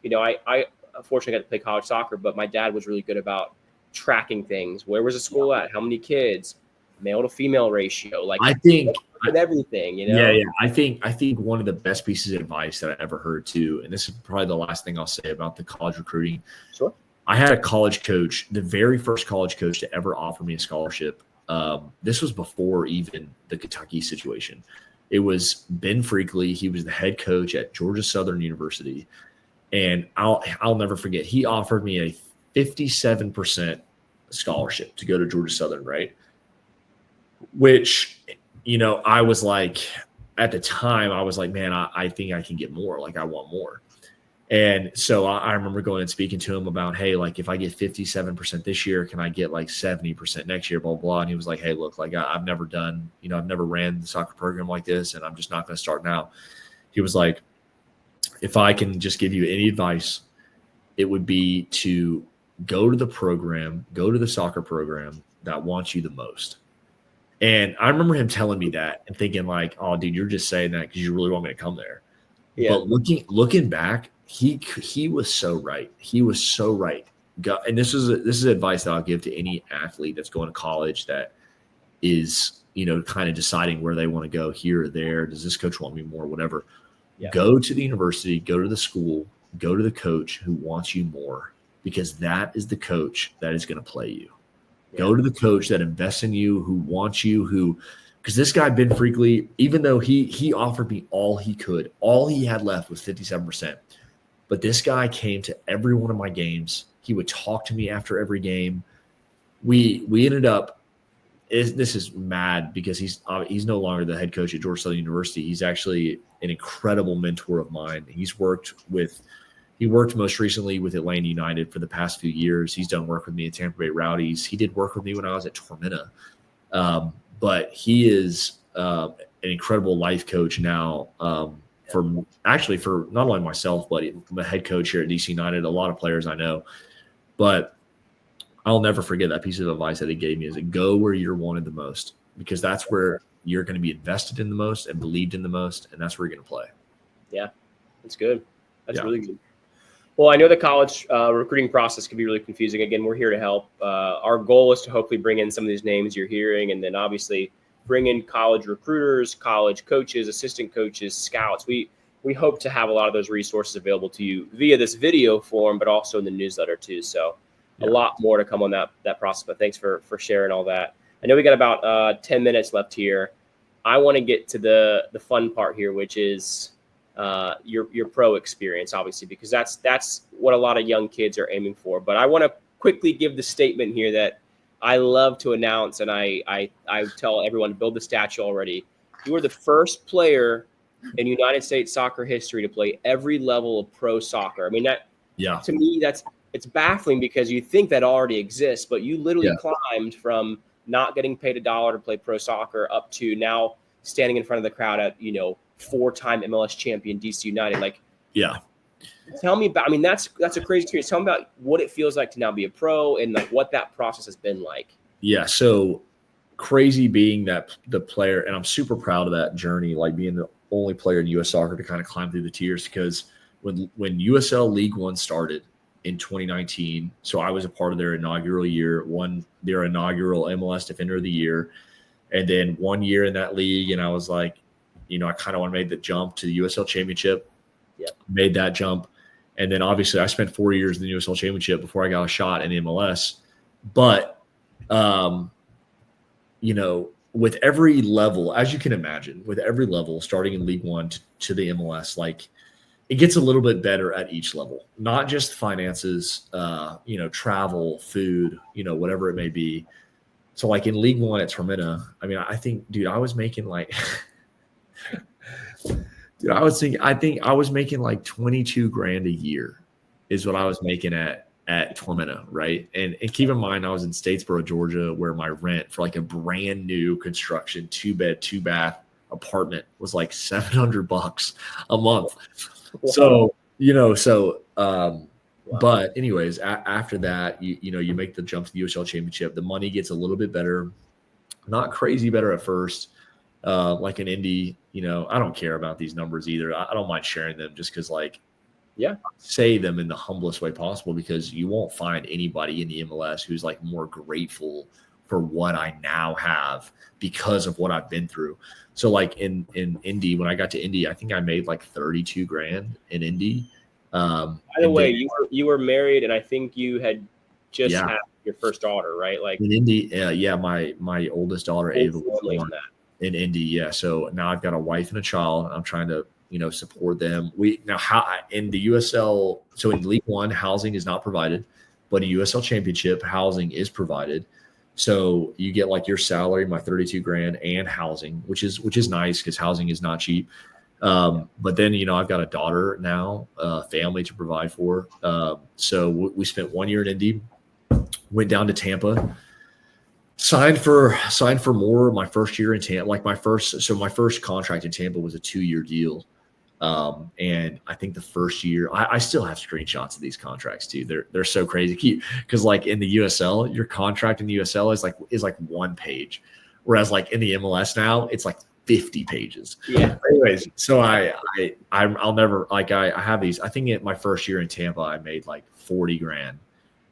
you know, I unfortunately got to play college soccer, but my dad was really good about tracking things. Where was the school at? How many kids? Male to female ratio? Like, I think with everything, you know. Yeah. I think one of the best pieces of advice that I ever heard too, and this is probably the last thing I'll say about the college recruiting. Sure. I had a college coach, the very first college coach to ever offer me a scholarship. This was before even the Kentucky situation. It was Ben Freakley. He was the head coach at Georgia Southern University. And I'll never forget, he offered me a 57% scholarship to go to Georgia Southern, right? Which, you know, I was like, at the time, I was like, man, I think I can get more. Like, I want more. And so I remember going and speaking to him about, hey, like if I get 57% this year, can I get like 70% next year, blah, blah, blah. And he was like, hey, look, like I've never done, I've never ran the soccer program like this, and I'm just not going to start now. He was like, if I can just give you any advice, it would be to go to the program, go to the soccer program that wants you the most. And I remember him telling me that and thinking like, oh, dude, you're just saying that because you really want me to come there. Yeah. But looking back, he was so right. He was so right. And this is advice that I'll give to any athlete that's going to college that is, kind of deciding where they want to go here or there. Does this coach want me more? Whatever. Yeah. Go to the university, go to the school, go to the coach who wants you more, because that is the coach that is going to play you. Yeah. Go to the coach that invests in you, who wants you, because this guy, Ben Freakley, even though he offered me all he could, all he had left was 57%. But this guy came to every one of my games. He would talk to me after every game. We ended up, this is mad because he's no longer the head coach at Georgia Southern University. He's actually an incredible mentor of mine. He worked most recently with Atlanta United for the past few years. He's done work with me at Tampa Bay Rowdies. He did work with me when I was at Tormenta. But he is an incredible life coach now, for not only myself, but I'm a head coach here at DC United, a lot of players I know. But I'll never forget that piece of advice that he gave me, is go where you're wanted the most, because that's where you're going to be invested in the most and believed in the most, and that's where you're going to play. Yeah, that's good. That's really good. Well, I know the college recruiting process can be really confusing. Again, we're here to help. Our goal is to hopefully bring in some of these names you're hearing, and then obviously bring in college recruiters, college coaches, assistant coaches, scouts. We hope to have a lot of those resources available to you via this video form, but also in the newsletter too. So a lot more to come on that process. But thanks for sharing all that. I know we got about 10 minutes left here. I want to get to the fun part here, which is your pro experience, obviously, because that's what a lot of young kids are aiming for. But I want to quickly give the statement here that I love to announce, and I tell everyone to build the statue already. You are the first player in United States soccer history to play every level of pro soccer. I mean, to me, it's baffling because you think that already exists, but you literally climbed from not getting paid $1 to play pro soccer up to now standing in front of the crowd at, 4-time MLS champion DC United. Tell me about, that's a crazy experience. Tell me about what it feels like to now be a pro and like what that process has been like. Yeah. So crazy being that the player, and I'm super proud of that journey, like being the only player in U.S. soccer to kind of climb through the tiers, because when USL League One started in 2019, so I was a part of their inaugural year, won their inaugural MLS Defender of the Year, and then 1 year in that league, and I was like, I kind of want to make the jump to the USL Championship. Yeah, made that jump. And then obviously I spent 4 years in the USL Championship before I got a shot in MLS. But, with every level, as you can imagine, with every level, starting in League One to the MLS, like it gets a little bit better at each level, not just finances, travel, food, whatever it may be. So like in League One at Tormenta, I think, dude, I was making like – dude, I think I was making like $22,000 a year is what I was making at Tormenta, right? And keep in mind, I was in Statesboro, Georgia, where my rent for like a brand new construction 2-bed, 2-bath apartment was like $700 a month. Wow. So, but anyways, after that, you make the jump to the USL Championship. The money gets a little bit better, not crazy better at first. Like in Indy, I don't care about these numbers either. I don't mind sharing them just because, say them in the humblest way possible, because you won't find anybody in the MLS who's like more grateful for what I now have because of what I've been through. So like in Indy, when I got to Indy, I think I made like $32,000 in Indy. By the way, you were married, and I think you had just had your first daughter, right? Like in Indy, my oldest daughter Ava was born in Indy. Yeah, so now I've got a wife and a child. I'm trying to support them. In the USL, so in League One, housing is not provided, but in USL Championship, housing is provided. So you get like your salary, my $32,000, and housing, which is nice because housing is not cheap. But then, I've got a daughter now, family to provide for. So we spent 1 year in Indy, went down to Tampa, signed for more my first year in Tampa. Like my first contract in Tampa was a 2-year deal. And I think the first year, I still have screenshots of these contracts too. They're so crazy because like in the USL, your contract in the USL is like 1 page, whereas like in the MLS now, it's like 50 pages. Yeah. Anyways, so I'll never like I have these. I think in my first year in Tampa, I made like 40 grand.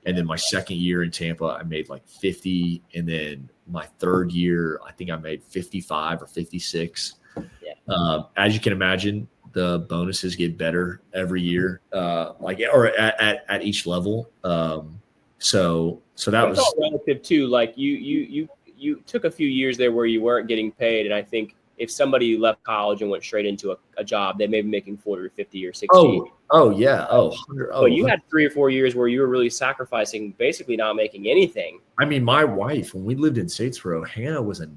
And then my second year in Tampa, I made like 50. And then my third year, I think I made 55 or 56. Yeah. As you can imagine, the bonuses get better every year, or at each level. So that was all relative too. Like you took a few years there where you weren't getting paid, and I think if somebody left college and went straight into a job, they may be making 40 or 50 or 60. Oh yeah. But you had 3 or 4 years where you were really sacrificing, basically not making anything. I mean, my wife, when we lived in Statesboro, Hannah was a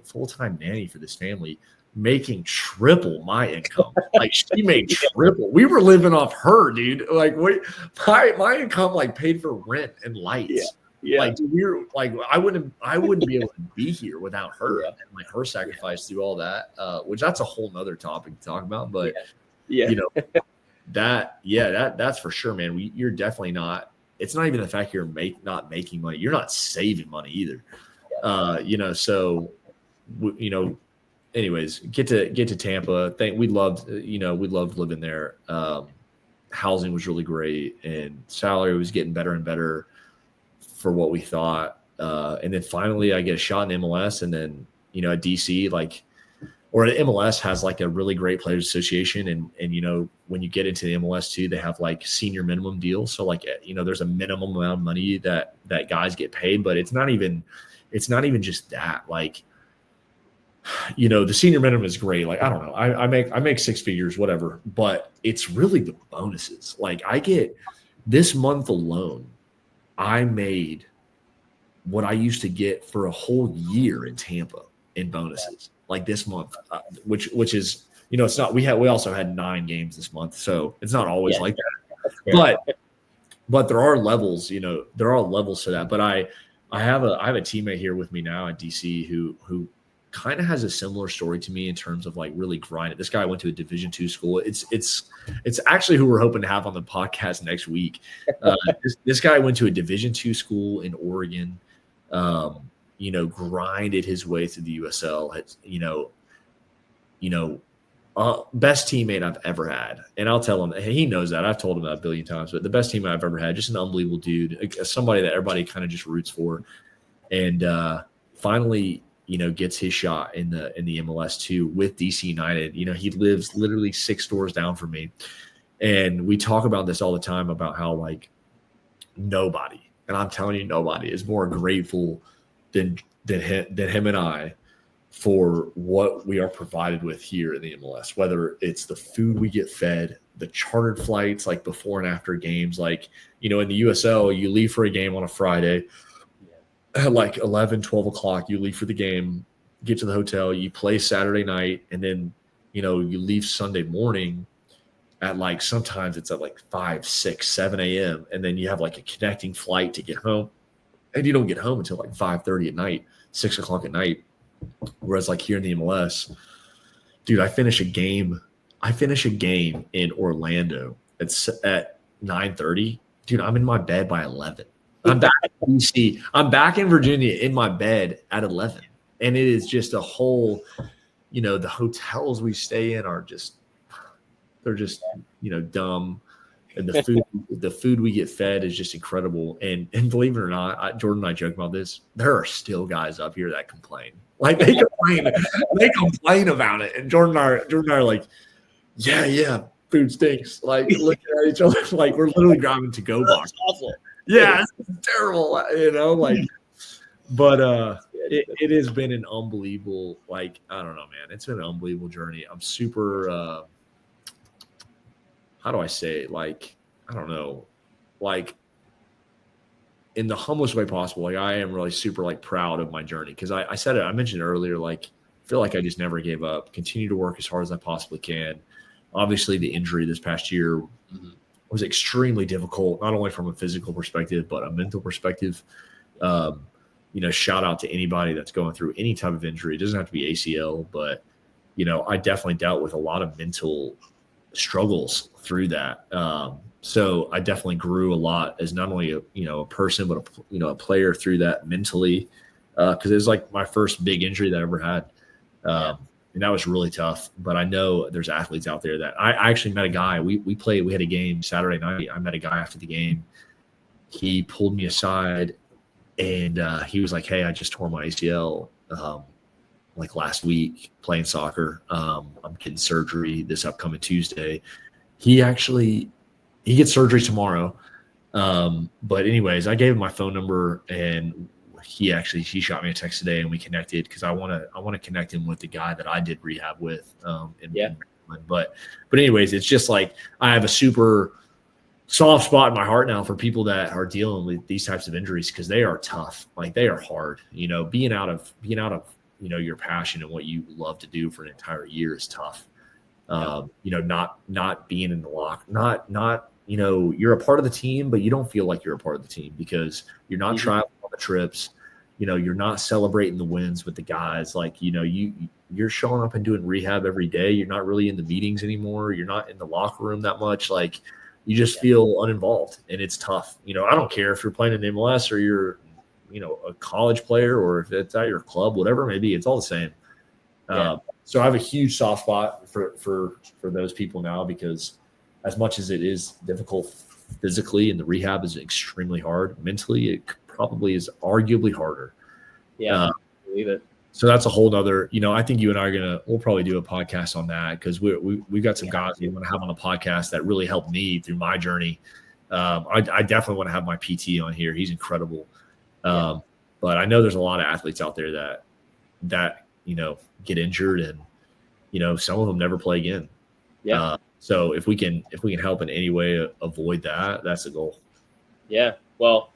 full-time nanny for this family, making triple my income. Like she made triple. We were living off her, dude. Like my income like paid for rent and lights. Yeah. Like we were like I wouldn't be able to be here without her. And like her sacrifice through all that, which that's a whole nother topic to talk about. But that's for sure, man. You're definitely not. It's not even the fact you're not making money. You're not saving money either. So anyways, get to Tampa. We loved living there. Housing was really great, and salary was getting better and better for what we thought. And then finally, I get a shot in MLS, and then at DC, or the MLS has like a really great players association, and when you get into the MLS too, they have like senior minimum deals. So there's a minimum amount of money that guys get paid, but it's not even just that. Like, the senior minimum is great. Like, I don't know, I make 6 figures, whatever, but it's really the bonuses. Like I get this month alone, I made what I used to get for a whole year in Tampa in bonuses. Like this month, which is, it's not, we also had 9 games this month, so it's not always like that. But there are levels, there are levels to that. But I have a teammate here with me now at DC who kind of has a similar story to me in terms of like really grinding. This guy went to a Division II school. It's actually who we're hoping to have on the podcast next week. This guy went to a Division II school in Oregon. Grinded his way through the USL. Best teammate I've ever had. And I'll tell him, he knows that. I've told him that a billion times, but the best teammate I've ever had, just an unbelievable dude, somebody that everybody kind of just roots for. And finally, gets his shot in the MLS too with DC United. He lives literally 6 doors down from me. And we talk about this all the time about how like nobody, and I'm telling you, nobody is more grateful than him and I for what we are provided with here in the MLS, whether it's the food we get fed, the chartered flights, like before and after games. Like, in the USL, you leave for a game on a Friday at like 11, 12 o'clock, you leave for the game, get to the hotel, you play Saturday night, and then, you leave Sunday morning at like, sometimes it's at like 5, 6, 7 a.m. And then you have like a connecting flight to get home, and you don't get home until like 5:30 at night, 6 o'clock at night. Whereas like here in the MLS, dude, I finish a game in Orlando at 9:30. Dude, I'm in my bed by 11. I'm back in DC. I'm back in Virginia in my bed at 11. And it is just a whole, the hotels we stay in they're just dumb. And the food we get fed is just incredible. And believe it or not, Jordan and I joke about this. There are still guys up here that complain. Like they complain about it. And Jordan and I are like, yeah, food stinks. Like looking at each other, like we're literally grabbing to go box. Awful. Yeah, it's terrible. But it has been an unbelievable, like, I don't know, man. It's been an unbelievable journey. I'm super how do I say it? Like, I don't know, like in the humblest way possible. Like I am really super like proud of my journey. Cause I said it, I mentioned earlier, like feel like I just never gave up. Continue to work as hard as I possibly can. Obviously, the injury this past year was extremely difficult, not only from a physical perspective, but a mental perspective. Shout out to anybody that's going through any type of injury. It doesn't have to be ACL, but, I definitely dealt with a lot of mental struggles through that. So I definitely grew a lot as not only a person, but a player through that mentally, because it was like my first big injury that I ever had. And that was really tough. But I know there's athletes out there that I actually met a guy. We had a game Saturday night. I met a guy after the game. He pulled me aside and he was like, "Hey, I just tore my ACL like last week playing soccer. I'm getting surgery this upcoming Tuesday." He gets surgery tomorrow. But anyways, I gave him my phone number and he shot me a text today and we connected because I want to connect him with the guy that I did rehab with. But anyways, it's just like I have a super soft spot in my heart now for people that are dealing with these types of injuries because they are tough. Like they are hard. Being out of your passion and what you love to do for an entire year is tough. Not being in the lock, not you're a part of the team, but you don't feel like you're a part of the team because you're not traveling on the trips. You're not celebrating the wins with the guys. Like, you're showing up and doing rehab every day. You're not really in the meetings anymore. You're not in the locker room that much. Like, you just feel uninvolved and it's tough. I don't care if you're playing in MLS or you're, a college player or if it's at your club, whatever it may be, it's all the same. So I have a huge soft spot for those people now because as much as it is difficult physically and the rehab is extremely hard, mentally it probably is arguably harder. I believe it. So that's a whole nother, I think you and I we'll probably do a podcast on that because we've got some guys we want to have on a podcast that really helped me through my journey. I definitely want to have my PT on here. He's incredible. But I know there's a lot of athletes out there that get injured and, some of them never play again. So if we can help in any way avoid that, that's the goal. Yeah. Well,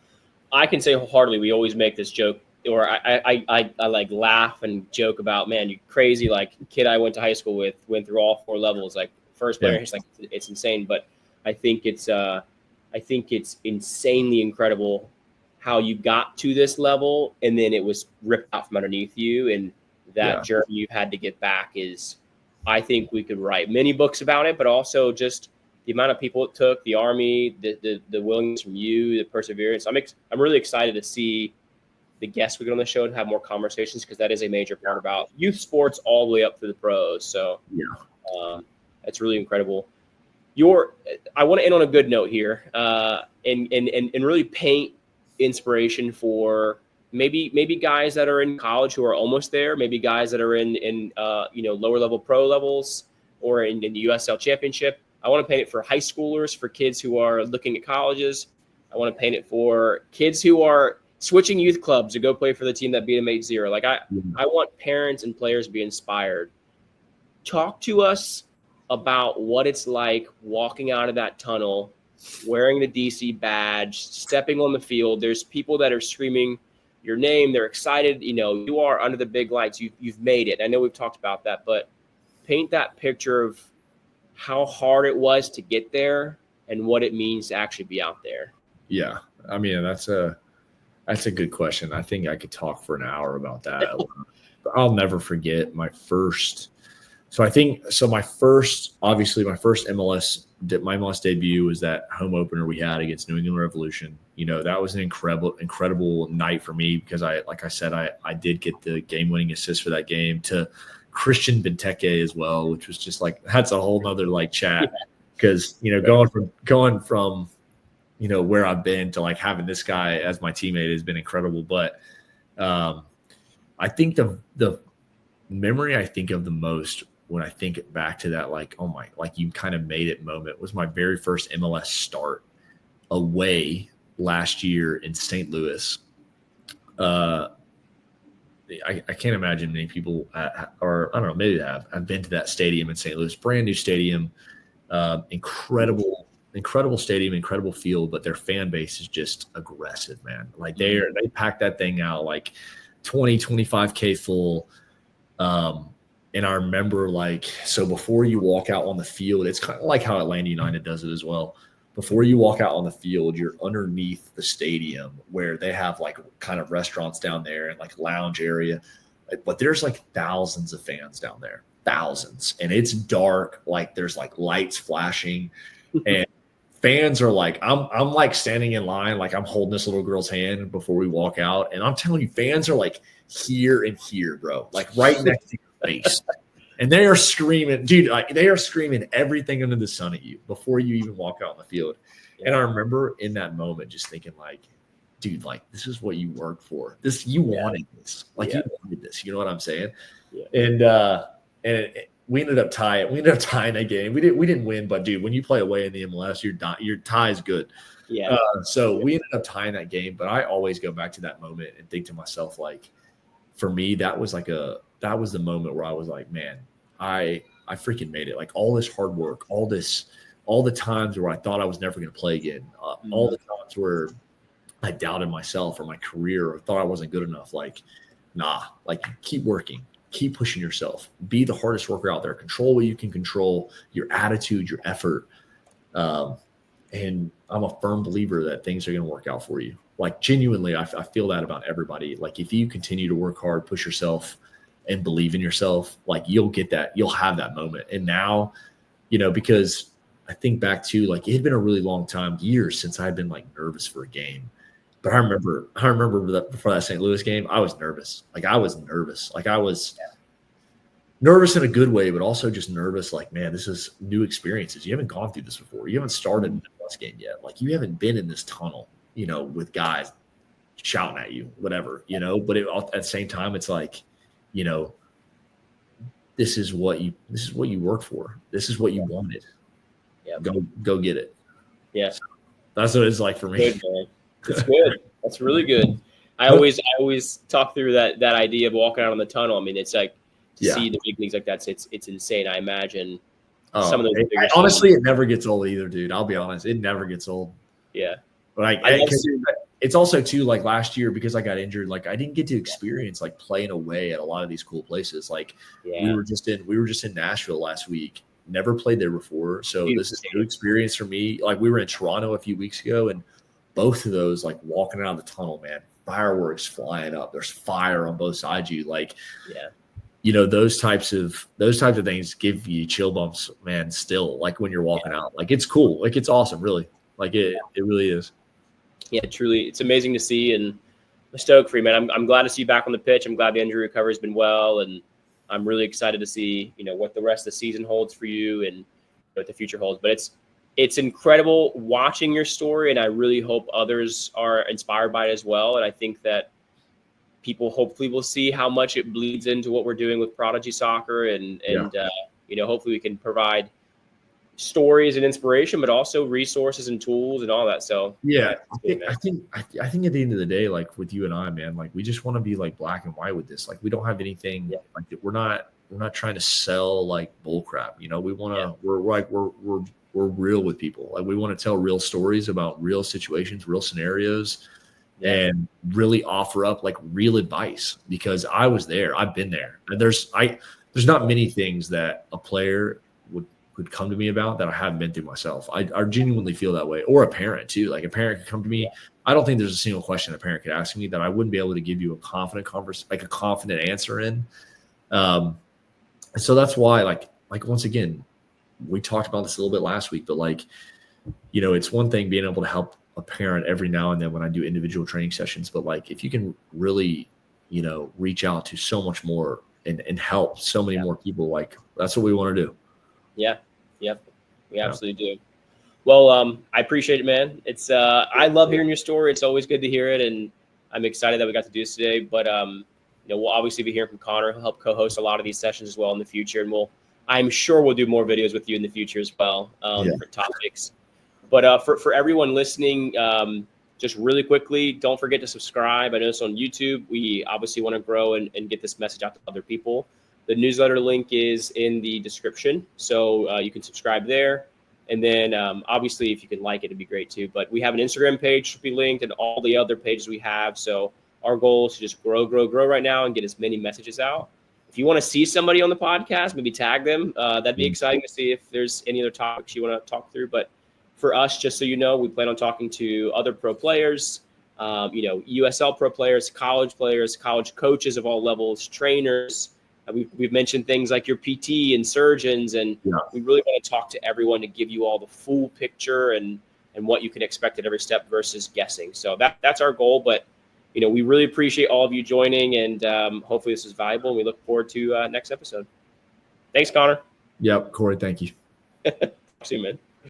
I can say wholeheartedly, we always make this joke, or I like laugh and joke about, man, you crazy, like kid I went to high school with, went through all 4 levels, like first player, it's like, it's insane. But I think it's insanely incredible how you got to this level and then it was ripped out from underneath you. And that journey you've had to get back is, I think we could write many books about it, but also just the amount of people it took, the Army, the willingness from you, the perseverance. I'm really excited to see the guests we get on the show to have more conversations because that is a major part about youth sports all the way up to the pros. So it's really incredible. I want to end on a good note here and really paint inspiration for maybe guys that are in college who are almost there, maybe guys that are in lower level pro levels or in the USL championship. I want to paint it for high schoolers, for kids who are looking at colleges. I want to paint it for kids who are switching youth clubs to go play for the team that beat them 8-0. Like I want parents and players to be inspired. Talk to us about what it's like walking out of that tunnel, wearing the DC badge, stepping on the field. There's people that are screaming your name. They're excited. You are under the big lights. You've made it. I know we've talked about that, but paint that picture of how hard it was to get there and what it means to actually be out there. Yeah. I mean, that's a good question. I think I could talk for an hour about that. I'll never forget my first MLS debut was that home opener we had against New England Revolution. That was an incredible night for me because I did get the game-winning assist for that game to Christian Benteke as well, which was just like, that's a whole nother like chat because, going from, where I've been to like having this guy as my teammate has been incredible. But I think the memory I think of the most when I think back to that, like, oh my, like you kind of made it moment was my very first MLS start away last year in St. Louis. I can't imagine many people or I don't know, maybe they have. I've been to that stadium in St. Louis, brand new stadium, incredible stadium, incredible field, but their fan base is just aggressive, man. Like they pack that thing out like 20, 25K full. And I remember, like, so before you walk out on the field, it's kind of like how Atlanta United does it as well. Before you walk out on the field, you're underneath the stadium where they have like kind of restaurants down there and like lounge area. But there's like thousands of fans down there, thousands. And it's dark. Like there's like lights flashing. And fans are like, I'm like standing in line, like I'm holding this little girl's hand before we walk out. And I'm telling you, fans are like here and here, bro, like right next to your face. And they are screaming, dude, like they are screaming everything under the sun at you before you even walk out on the field. Yeah. And I remember in that moment just thinking like, dude, like this is what you worked for. This, you wanted this. Like you wanted this. You know what I'm saying? Yeah. And we ended up tying. We ended up tying that game. We didn't win, but dude, when you play away in the MLS, your tie is good. Yeah. So we ended up tying that game. But I always go back to that moment and think to myself, like, for me, that was the moment where I was like, man, I freaking made it. Like all this hard work, all the times where I thought I was never going to play again, all the times where I doubted myself or my career or thought I wasn't good enough. Like, nah, like keep working. Keep pushing yourself. Be the hardest worker out there. Control what you can control, your attitude, your effort. And I'm a firm believer that things are going to work out for you. Like genuinely, I feel that about everybody. Like if you continue to work hard, push yourself and believe in yourself, like you'll get that, you'll have that moment. And now, because I think back to like, it had been a really long time, years since I had been like nervous for a game. But I remember that before that St. Louis game, I was nervous. Like I was nervous. Like I was nervous in a good way, but also just nervous. Like, man, this is new experiences. You haven't gone through this before. You haven't started the bus game yet. Like you haven't been in this tunnel, with guys shouting at you, whatever, but at the same time, it's like, this is what you worked for. This is what you wanted. Yeah. Go get it. Yeah. So that's what it's like for me. Good, man. It's good. That's really good. I always talk through that idea of walking out on the tunnel. I mean, it's like to see the big leagues like that. It's insane. I imagine some of those. Honestly, it never gets old either, dude. I'll be honest. It never gets old. Yeah. But it's also too, like last year, because I got injured, like I didn't get to experience like playing away at a lot of these cool places. Like we were just in Nashville last week. Never played there before. So this is a new experience for me. Like we were in Toronto a few weeks ago, and both of those, like walking out of the tunnel, man, fireworks flying up. There's fire on both sides of you. Like, those types of things give you chill bumps, man, still, like when you're walking out. Like it's cool. Like it's awesome, really. Like it really is. Yeah, truly. It's amazing to see, and I'm stoked for you, man. I'm glad to see you back on the pitch. I'm glad the injury recovery has been well, and I'm really excited to see, what the rest of the season holds for you and what the future holds. But it's incredible watching your story, and I really hope others are inspired by it as well. And I think that people hopefully will see how much it bleeds into what we're doing with Prodigy Soccer, and hopefully we can provide stories and inspiration, but also resources and tools and all that. So I think at the end of the day, like with you and I, man, like we just want to be like black and white with this. Like we don't have anything like we're not trying to sell like bull crap. We want to we're real with people. Like we want to tell real stories about real situations, real scenarios, and really offer up like real advice, because I was there. I've been there. And there's not many things that a player would come to me about that I haven't been through myself. I genuinely feel that way. Or a parent too. Like a parent could come to me. I don't think there's a single question a parent could ask me that I wouldn't be able to give you a confident answer in. So that's why, like once again, we talked about this a little bit last week, but like, it's one thing being able to help a parent every now and then when I do individual training sessions, but like if you can really, reach out to so much more and help so many more people, like that's what we want to do. Yeah. Yep. We absolutely do. Well, I appreciate it, man. It's I love hearing your story. It's always good to hear it, and I'm excited that we got to do this today. But we'll obviously be hearing from Connor. He'll help co-host a lot of these sessions as well in the future, and I'm sure we'll do more videos with you in the future as well, different topics. But for everyone listening, just really quickly, don't forget to subscribe. I know it's on YouTube. We obviously want to grow and get this message out to other people. The newsletter link is in the description, so you can subscribe there. And then obviously, if you can like it, it'd be great too. But we have an Instagram page should be linked, and all the other pages we have. So our goal is to just grow right now and get as many messages out. if you want to see somebody on the podcast, maybe tag them. That'd be exciting to see if there's any other topics you want to talk through. But for us, just so you know, we plan on talking to other pro players, USL pro players, college coaches of all levels, trainers. We've mentioned things like your PT and surgeons, and we really want to talk to everyone to give you all the full picture and what you can expect at every step versus guessing. So that's our goal. But we really appreciate all of you joining, and hopefully this is valuable. And we look forward to next episode. Thanks, Connor. Yep, Corey. Thank you. See you, man.